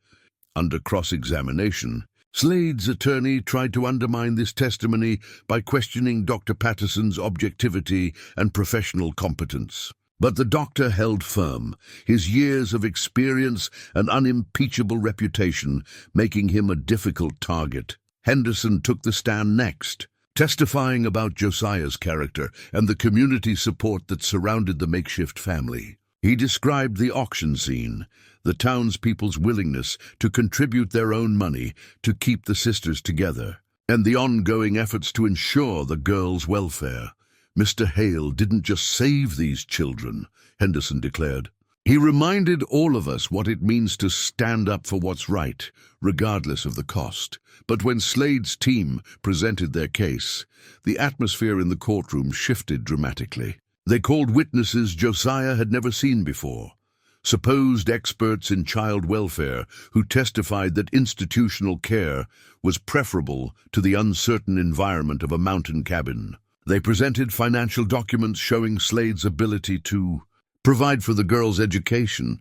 Speaker 1: Under cross-examination, Slade's attorney tried to undermine this testimony by questioning Dr. Patterson's objectivity and professional competence. But the doctor held firm, his years of experience and unimpeachable reputation making him a difficult target. Henderson took the stand next, testifying about Josiah's character and the community support that surrounded the makeshift family. He described the auction scene, the townspeople's willingness to contribute their own money to keep the sisters together, and the ongoing efforts to ensure the girls' welfare. Mr. Hale didn't just save these children, Henderson declared. He reminded all of us what it means to stand up for what's right, regardless of the cost. But when Slade's team presented their case, the atmosphere in the courtroom shifted dramatically. They called witnesses Josiah had never seen before, supposed experts in child welfare who testified that institutional care was preferable to the uncertain environment of a mountain cabin. They presented financial documents showing Slade's ability to provide for the girls' education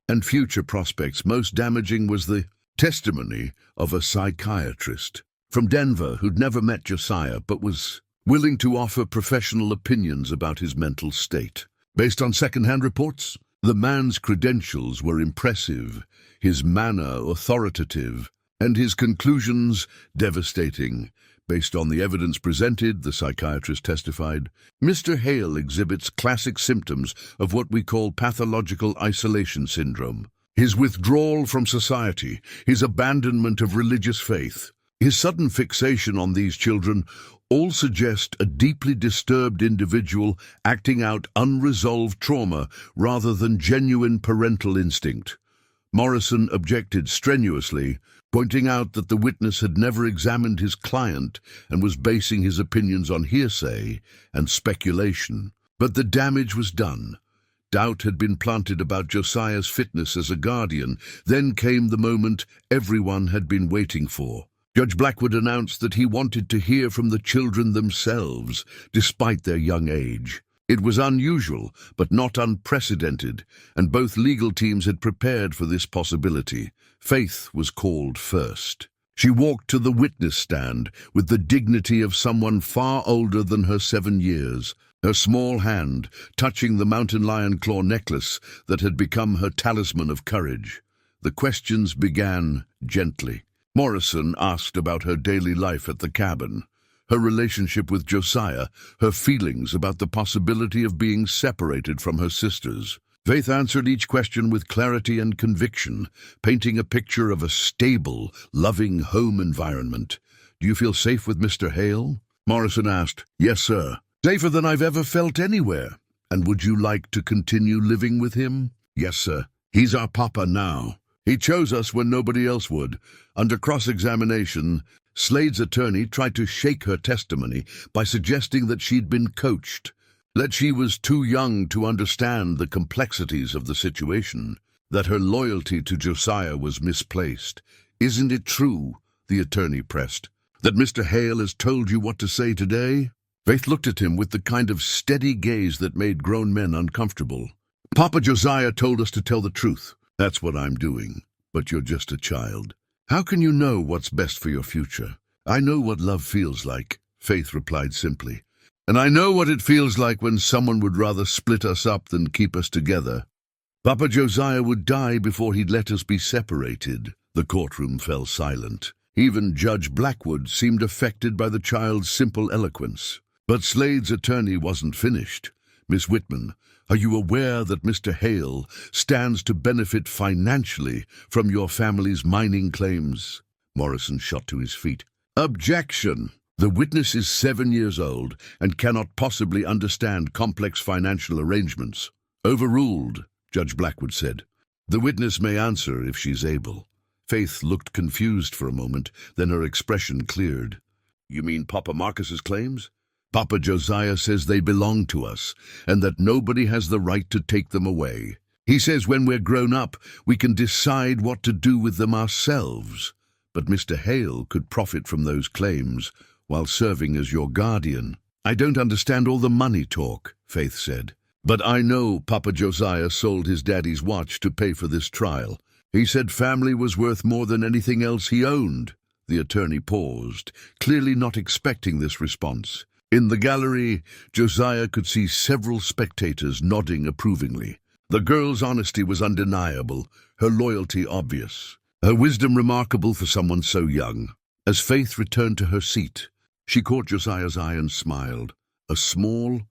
Speaker 1: and future prospects. Most damaging was the testimony of a psychiatrist from Denver who'd never met Josiah but was willing to offer professional opinions about his mental state. Based on second-hand reports, the man's credentials were impressive, his manner authoritative, and his conclusions devastating. Based on the evidence presented, the psychiatrist testified, Mr. Hale exhibits classic symptoms of what we call pathological isolation syndrome. His withdrawal from society, his abandonment of religious faith, his sudden fixation on these children all suggest a deeply disturbed individual acting out unresolved trauma rather than genuine parental instinct. Morrison objected strenuously, pointing out that the witness had never examined his client and was basing his opinions on hearsay and speculation. But the damage was done. Doubt had been planted about Josiah's fitness as a guardian. Then came the moment everyone had been waiting for. Judge Blackwood announced that he wanted to hear from the children themselves, despite their young age. It was unusual, but not unprecedented, and both legal teams had prepared for this possibility. Faith was called first. She walked to the witness stand with the dignity of someone far older than her 7 years, her small hand touching the mountain lion claw necklace that had become her talisman of courage. The questions began gently. Morrison asked about her daily life at the cabin, her relationship with Josiah, her feelings about the possibility of being separated from her sisters. Faith answered each question with clarity and conviction, painting a picture of a stable, loving home environment. "Do you feel safe with Mr. Hale?" Morrison asked. "Yes, sir. Safer than I've ever felt anywhere." "And would you like to continue living with him?" "Yes, sir. He's our papa now. He chose us when nobody else would." Under cross-examination, Slade's attorney tried to shake her testimony by suggesting that she'd been coached, that she was too young to understand the complexities of the situation, that her loyalty to Josiah was misplaced. "Isn't it true," the attorney pressed, "that Mr. Hale has told you what to say today?" Faith looked at him with the kind of steady gaze that made grown men uncomfortable. "Papa Josiah told us to tell the truth. That's what I'm doing. But you're just a child. How can you know what's best for your future?" "I know what love feels like," Faith replied simply. "And I know what it feels like when someone would rather split us up than keep us together. Papa Josiah would die before he'd let us be separated." The courtroom fell silent. Even Judge Blackwood seemed affected by the child's simple eloquence. But Slade's attorney wasn't finished. "Miss Whitman, are you aware that Mr. Hale stands to benefit financially from your family's mining claims?" Morrison shot to his feet. "Objection! The witness is 7 years old and cannot possibly understand complex financial arrangements." "Overruled," Judge Blackwood said. "The witness may answer if she's able." Faith looked confused for a moment, then her expression cleared. "You mean Papa Marcus's claims?" "Papa Josiah says they belong to us, and that nobody has the right to take them away. He says when we're grown up, we can decide what to do with them ourselves. But Mr. Hale could profit from those claims while serving as your guardian." "I don't understand all the money talk," Faith said. "But I know Papa Josiah sold his daddy's watch to pay for this trial. He said family was worth more than anything else he owned." The attorney paused, clearly not expecting this response. In the gallery, Josiah could see several spectators nodding approvingly. The girl's honesty was undeniable, her loyalty obvious, her wisdom remarkable for someone so young. As Faith returned to her seat, she caught Josiah's eye and smiled, a small,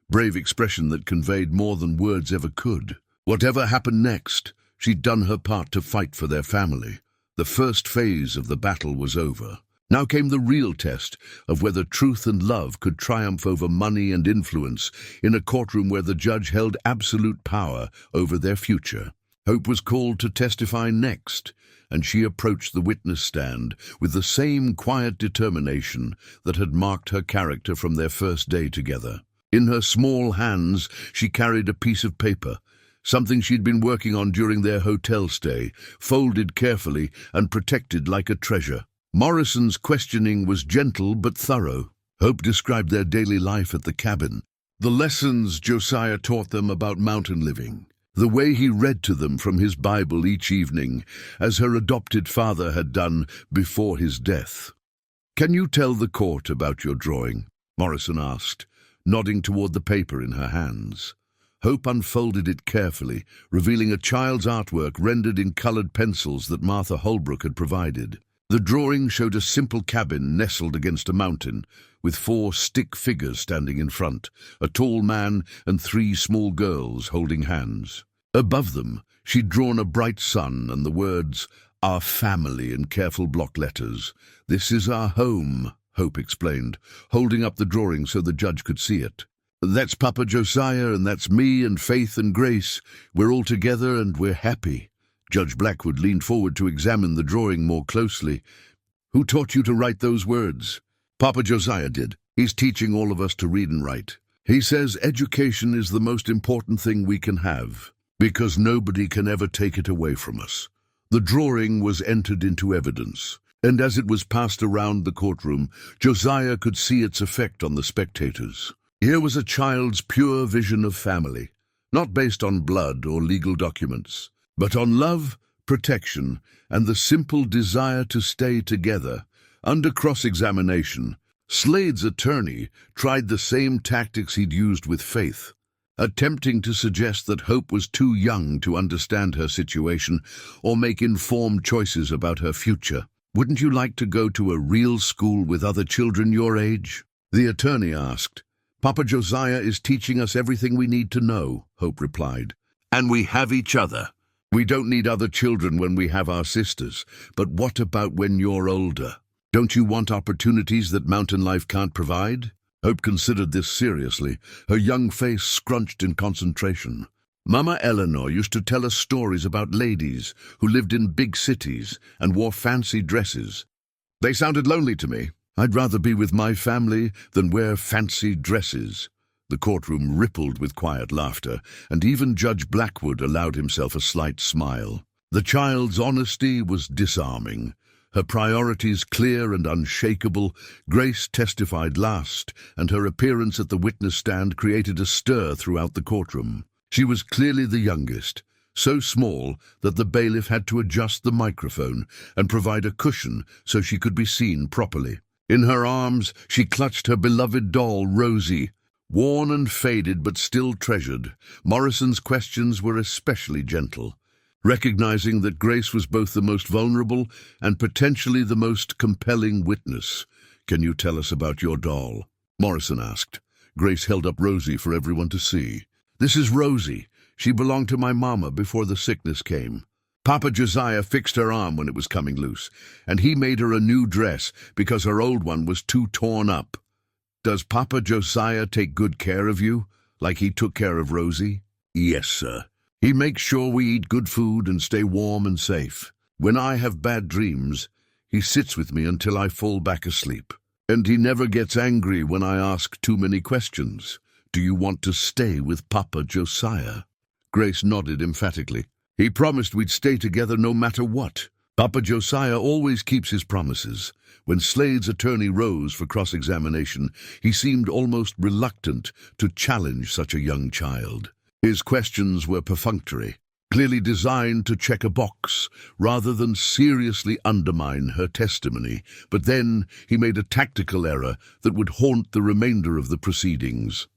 Speaker 1: brave expression that conveyed more than words ever could. Whatever happened next, she'd done her part to fight for their family. The first phase of the battle was over. Now came the real test of whether truth and love could triumph over money and influence in a courtroom where the judge held absolute power over their future. Hope was called to testify next, and she approached the witness stand with the same quiet determination that had marked her character from their first day together. In her small hands, she carried a piece of paper, something she'd been working on during their hotel stay, folded carefully and protected like a treasure. Morrison's questioning was gentle but thorough. Hope described their daily life at the cabin, the lessons Josiah taught them about mountain living, the way he read to them from his Bible each evening, as her adopted father had done before his death. "Can you tell the court about your drawing?" Morrison asked, nodding toward the paper in her hands. Hope unfolded it carefully, revealing a child's artwork rendered in colored pencils that Martha Holbrook had provided. The drawing showed a simple cabin nestled against a mountain, with 4 stick figures standing in front, a tall man and 3 small girls holding hands. Above them, she'd drawn a bright sun and the words, "Our family," in careful block letters. "This is our home," Hope explained, holding up the drawing so the judge could see it. "That's Papa Josiah, and that's me and Faith and Grace. We're all together and we're happy." Judge Blackwood leaned forward to examine the drawing more closely. "Who taught you to write those words?" "Papa Josiah did. He's teaching all of us to read and write. He says education is the most important thing we can have, because nobody can ever take it away from us." The drawing was entered into evidence, and as it was passed around the courtroom, Josiah could see its effect on the spectators. Here was a child's pure vision of family, not based on blood or legal documents, but on love, protection, and the simple desire to stay together. Under cross-examination, Slade's attorney tried the same tactics he'd used with Faith, attempting to suggest that Hope was too young to understand her situation or make informed choices about her future. "Wouldn't you like to go to a real school with other children your age?" the attorney asked. "Papa Josiah is teaching us everything we need to know," Hope replied. "And we have each other. We don't need other children when we have our sisters, but what about when you're older? Don't you want opportunities that mountain life can't provide?" Hope considered this seriously, her young face scrunched in concentration. "Mama Eleanor used to tell us stories about ladies who lived in big cities and wore fancy dresses. They sounded lonely to me. I'd rather be with my family than wear fancy dresses." The courtroom rippled with quiet laughter, and even Judge Blackwood allowed himself a slight smile. The child's honesty was disarming. Her priorities clear and unshakable, Grace testified last, and her appearance at the witness stand created a stir throughout the courtroom. She was clearly the youngest, so small that the bailiff had to adjust the microphone and provide a cushion so she could be seen properly. In her arms, she clutched her beloved doll, Rosie. Worn and faded but still treasured, Morrison's questions were especially gentle. Recognizing that Grace was both the most vulnerable and potentially the most compelling witness. "Can you tell us about your doll?" Morrison asked. Grace held up Rosie for everyone to see. "This is Rosie. She belonged to my mama before the sickness came. Papa Josiah fixed her arm when it was coming loose, and he made her a new dress because her old one was too torn up." "Does Papa Josiah take good care of you, like he took care of Rosie?" "Yes, sir. He makes sure we eat good food and stay warm and safe. When I have bad dreams, he sits with me until I fall back asleep. And he never gets angry when I ask too many questions. Do you want to stay with Papa Josiah?" Grace nodded emphatically. "He promised we'd stay together no matter what. Papa Josiah always keeps his promises." When Slade's attorney rose for cross-examination, he seemed almost reluctant to challenge such a young child. His questions were perfunctory. clearly designed to check a box rather than seriously undermine her testimony. But then he made a tactical error that would haunt the remainder of the proceedings.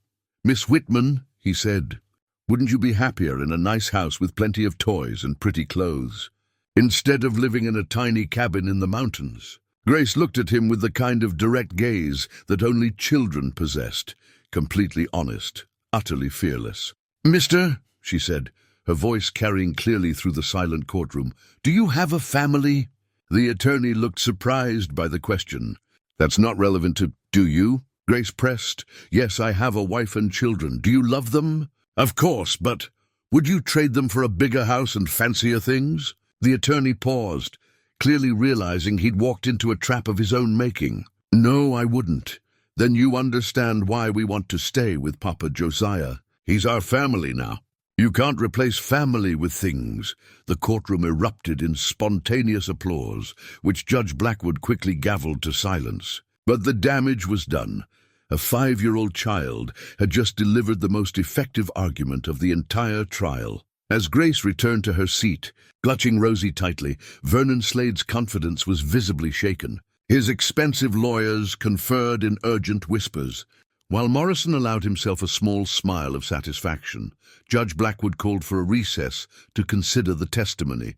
Speaker 1: "Miss Whitman," he said, "wouldn't you be happier in a nice house with plenty of toys and pretty clothes, instead of living in a tiny cabin in the mountains?" Grace looked at him with the kind of direct gaze that only children possessed, completely honest, utterly fearless. "Mister," she said, her voice carrying clearly through the silent courtroom, "do you have a family?" The attorney looked surprised by the question. "That's not relevant to, do you?" Grace pressed. "Yes, I have a wife and children. Do you love them?" "Of course, but would you trade them for a bigger house and fancier things?" The attorney paused, clearly realizing he'd walked into a trap of his own making. "No, I wouldn't." "Then you understand why we want to stay with Papa Josiah. He's our family now." "You can't replace family with things." The courtroom erupted in spontaneous applause, which Judge Blackwood quickly gavelled to silence. But the damage was done. A 5-year-old child had just delivered the most effective argument of the entire trial. As Grace returned to her seat, clutching Rosie tightly, Vernon Slade's confidence was visibly shaken. His expensive lawyers conferred in urgent whispers. While Morrison allowed himself a small smile of satisfaction, Judge Blackwood called for a recess to consider the testimony.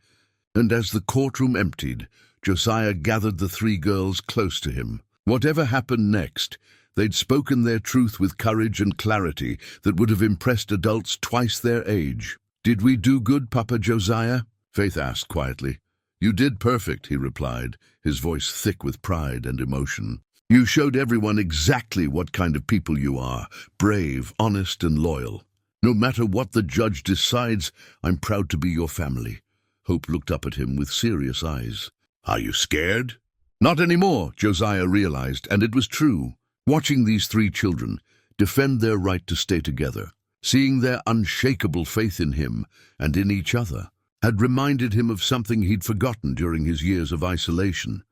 Speaker 1: And as the courtroom emptied, Josiah gathered the 3 girls close to him. Whatever happened next, they'd spoken their truth with courage and clarity that would have impressed adults twice their age. "Did we do good, Papa Josiah?" Faith asked quietly. "You did perfect," he replied, his voice thick with pride and emotion. "You showed everyone exactly what kind of people you are, brave, honest, and loyal. No matter what the judge decides, I'm proud to be your family." Hope looked up at him with serious eyes. "Are you scared?" "Not anymore," Josiah realized, and it was true. Watching these 3 children defend their right to stay together, seeing their unshakable faith in him and in each other, had reminded him of something he'd forgotten during his years of isolation.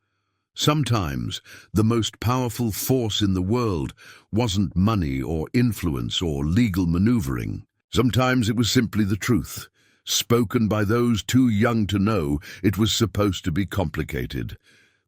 Speaker 1: Sometimes the most powerful force in the world wasn't money or influence or legal maneuvering. Sometimes it was simply the truth, spoken by those too young to know it was supposed to be complicated.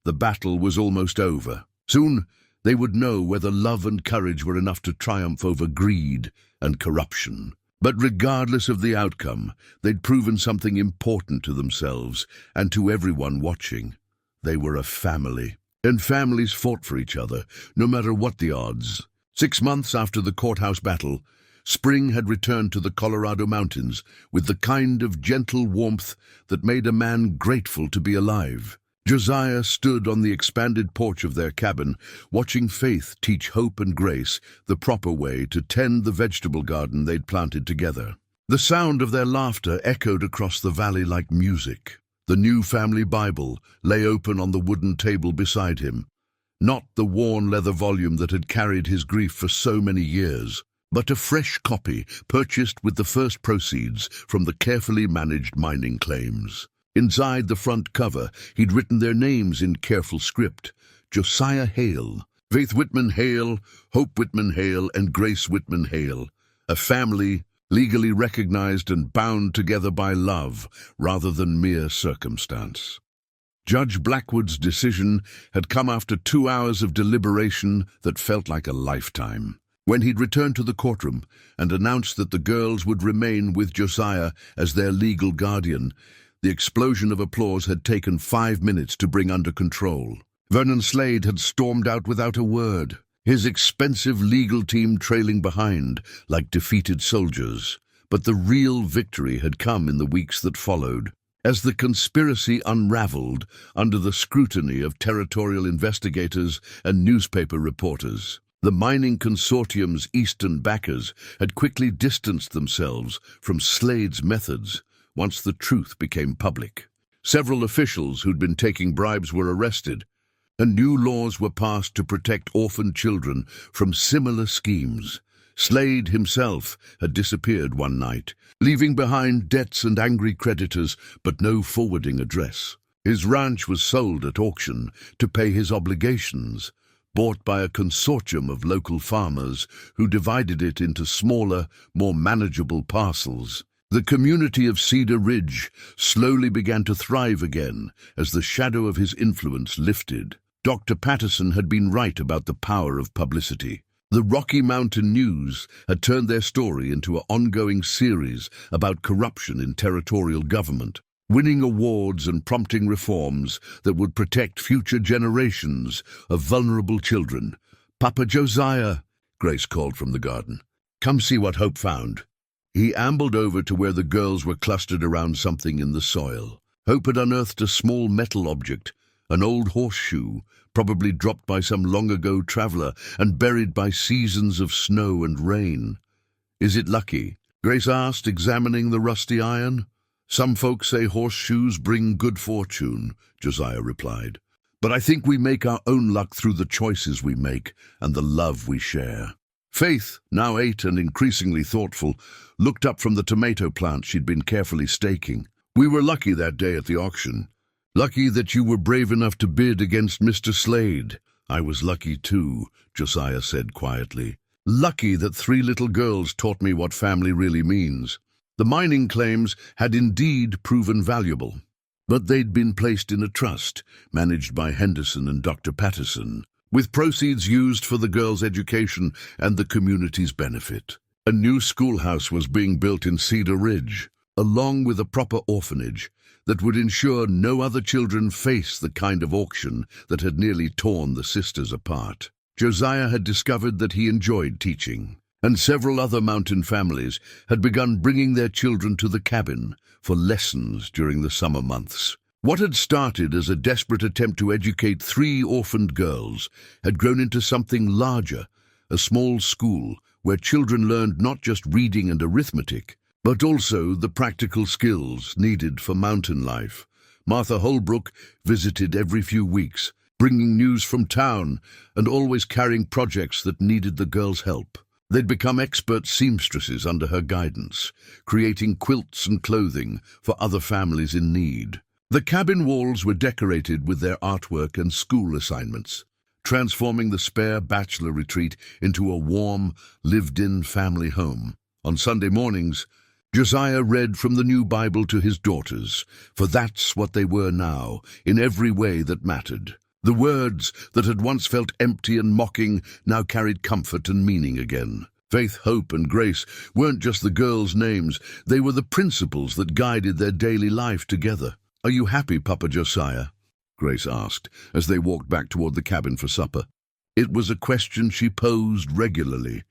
Speaker 1: The battle was almost over. Soon they would know whether love and courage were enough to triumph over greed and corruption. But regardless of the outcome, they'd proven something important to themselves and to everyone watching. They were a family, and families fought for each other, no matter what the odds. 6 months after the courthouse battle, spring had returned to the Colorado mountains with the kind of gentle warmth that made a man grateful to be alive. Josiah stood on the expanded porch of their cabin, watching Faith teach Hope and Grace the proper way to tend the vegetable garden they'd planted together. The sound of their laughter echoed across the valley like music. The new family Bible lay open on the wooden table beside him, not the worn leather volume that had carried his grief for so many years, but a fresh copy purchased with the first proceeds from the carefully managed mining claims. Inside the front cover, he'd written their names in careful script: Josiah Hale, Faith Whitman Hale, Hope Whitman Hale, and Grace Whitman Hale. A family legally recognized and bound together by love rather than mere circumstance. Judge Blackwood's decision had come after 2 hours of deliberation that felt like a lifetime. When he'd returned to the courtroom and announced that the girls would remain with Josiah as their legal guardian, the explosion of applause had taken 5 minutes to bring under control. Vernon Slade had stormed out without a word, his expensive legal team trailing behind like defeated soldiers. But the real victory had come in the weeks that followed. As the conspiracy unraveled under the scrutiny of territorial investigators and newspaper reporters, the mining consortium's eastern backers had quickly distanced themselves from Slade's methods once the truth became public. Several officials who'd been taking bribes were arrested, and new laws were passed to protect orphan children from similar schemes. Slade himself had disappeared one night, leaving behind debts and angry creditors, but no forwarding address. His ranch was sold at auction to pay his obligations, bought by a consortium of local farmers who divided it into smaller, more manageable parcels. The community of Cedar Ridge slowly began to thrive again as the shadow of his influence lifted. Dr. Patterson had been right about the power of publicity. The Rocky Mountain News had turned their story into an ongoing series about corruption in territorial government, winning awards and prompting reforms that would protect future generations of vulnerable children. "Papa Josiah," Grace called from the garden. "Come see what Hope found." He ambled over to where the girls were clustered around something in the soil. Hope had unearthed a small metal object, an old horseshoe, probably dropped by some long-ago traveler and buried by seasons of snow and rain. "Is it lucky?" Grace asked, examining the rusty iron. "Some folks say horseshoes bring good fortune," Josiah replied. "But I think we make our own luck through the choices we make and the love we share." Faith, now 8 and increasingly thoughtful, looked up from the tomato plant she'd been carefully staking. "We were lucky that day at the auction. Lucky that you were brave enough to bid against Mr. Slade." "I was lucky too," Josiah said quietly. "Lucky that 3 little girls taught me what family really means." The mining claims had indeed proven valuable, but they'd been placed in a trust managed by Henderson and Dr. Patterson, with proceeds used for the girls' education and the community's benefit. A new schoolhouse was being built in Cedar Ridge, along with a proper orphanage that would ensure no other children face the kind of auction that had nearly torn the sisters apart. Josiah had discovered that he enjoyed teaching, and several other mountain families had begun bringing their children to the cabin for lessons during the summer months. What had started as a desperate attempt to educate 3 orphaned girls had grown into something larger, a small school where children learned not just reading and arithmetic, but also the practical skills needed for mountain life. Martha Holbrook visited every few weeks, bringing news from town and always carrying projects that needed the girls' help. They'd become expert seamstresses under her guidance, creating quilts and clothing for other families in need. The cabin walls were decorated with their artwork and school assignments, transforming the spare bachelor retreat into a warm, lived-in family home. On Sunday mornings, Josiah read from the new Bible to his daughters, for that's what they were now, in every way that mattered. The words that had once felt empty and mocking now carried comfort and meaning again. Faith, Hope, and Grace weren't just the girls' names, they were the principles that guided their daily life together. "Are you happy, Papa Josiah?" Grace asked, as they walked back toward the cabin for supper. It was a question she posed regularly,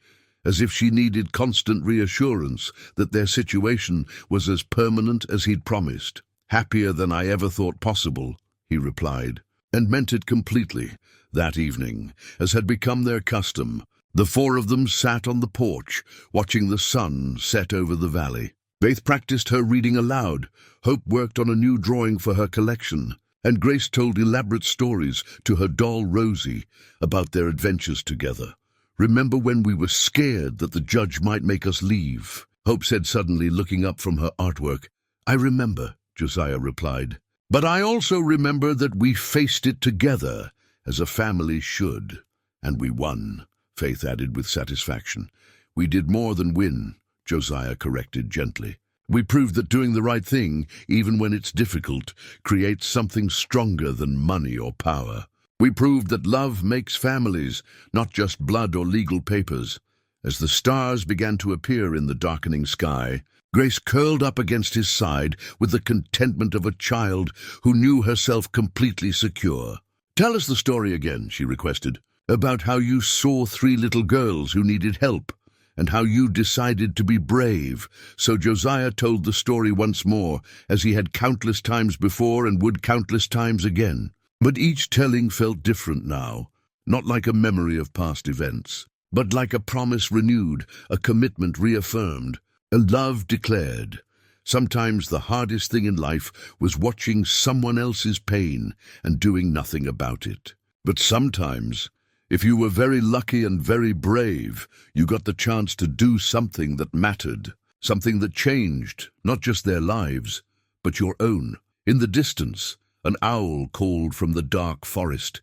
Speaker 1: as if she needed constant reassurance that their situation was as permanent as he'd promised. "Happier than I ever thought possible," he replied, and meant it completely. That evening, as had become their custom, the 4 of them sat on the porch, watching the sun set over the valley. Faith practiced her reading aloud, Hope worked on a new drawing for her collection, and Grace told elaborate stories to her doll Rosie about their adventures together. "Remember when we were scared that the judge might make us leave?" Hope said suddenly, looking up from her artwork. "I remember," Josiah replied. "But I also remember that we faced it together, as a family should. And we won," Faith added with satisfaction. "We did more than win," Josiah corrected gently. "We proved that doing the right thing, even when it's difficult, creates something stronger than money or power. We proved that love makes families, not just blood or legal papers." As the stars began to appear in the darkening sky, Grace curled up against his side with the contentment of a child who knew herself completely secure. "Tell us the story again," she requested, "about how you saw 3 little girls who needed help, and how you decided to be brave." So Josiah told the story once more, as he had countless times before and would countless times again. But each telling felt different now, not like a memory of past events, but like a promise renewed, a commitment reaffirmed, a love declared. Sometimes the hardest thing in life was watching someone else's pain and doing nothing about it. But sometimes, if you were very lucky and very brave, you got the chance to do something that mattered, something that changed not just their lives, but your own. In the distance, an owl called from the dark forest,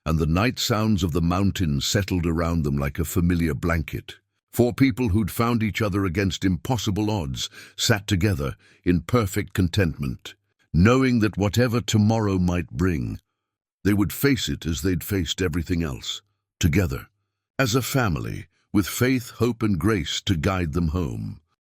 Speaker 1: and the night sounds of the mountains settled around them like a familiar blanket. Four people who'd found each other against impossible odds sat together in perfect contentment, knowing that whatever tomorrow might bring, they would face it as they'd faced everything else, together, as a family, with faith, hope, and grace to guide them home.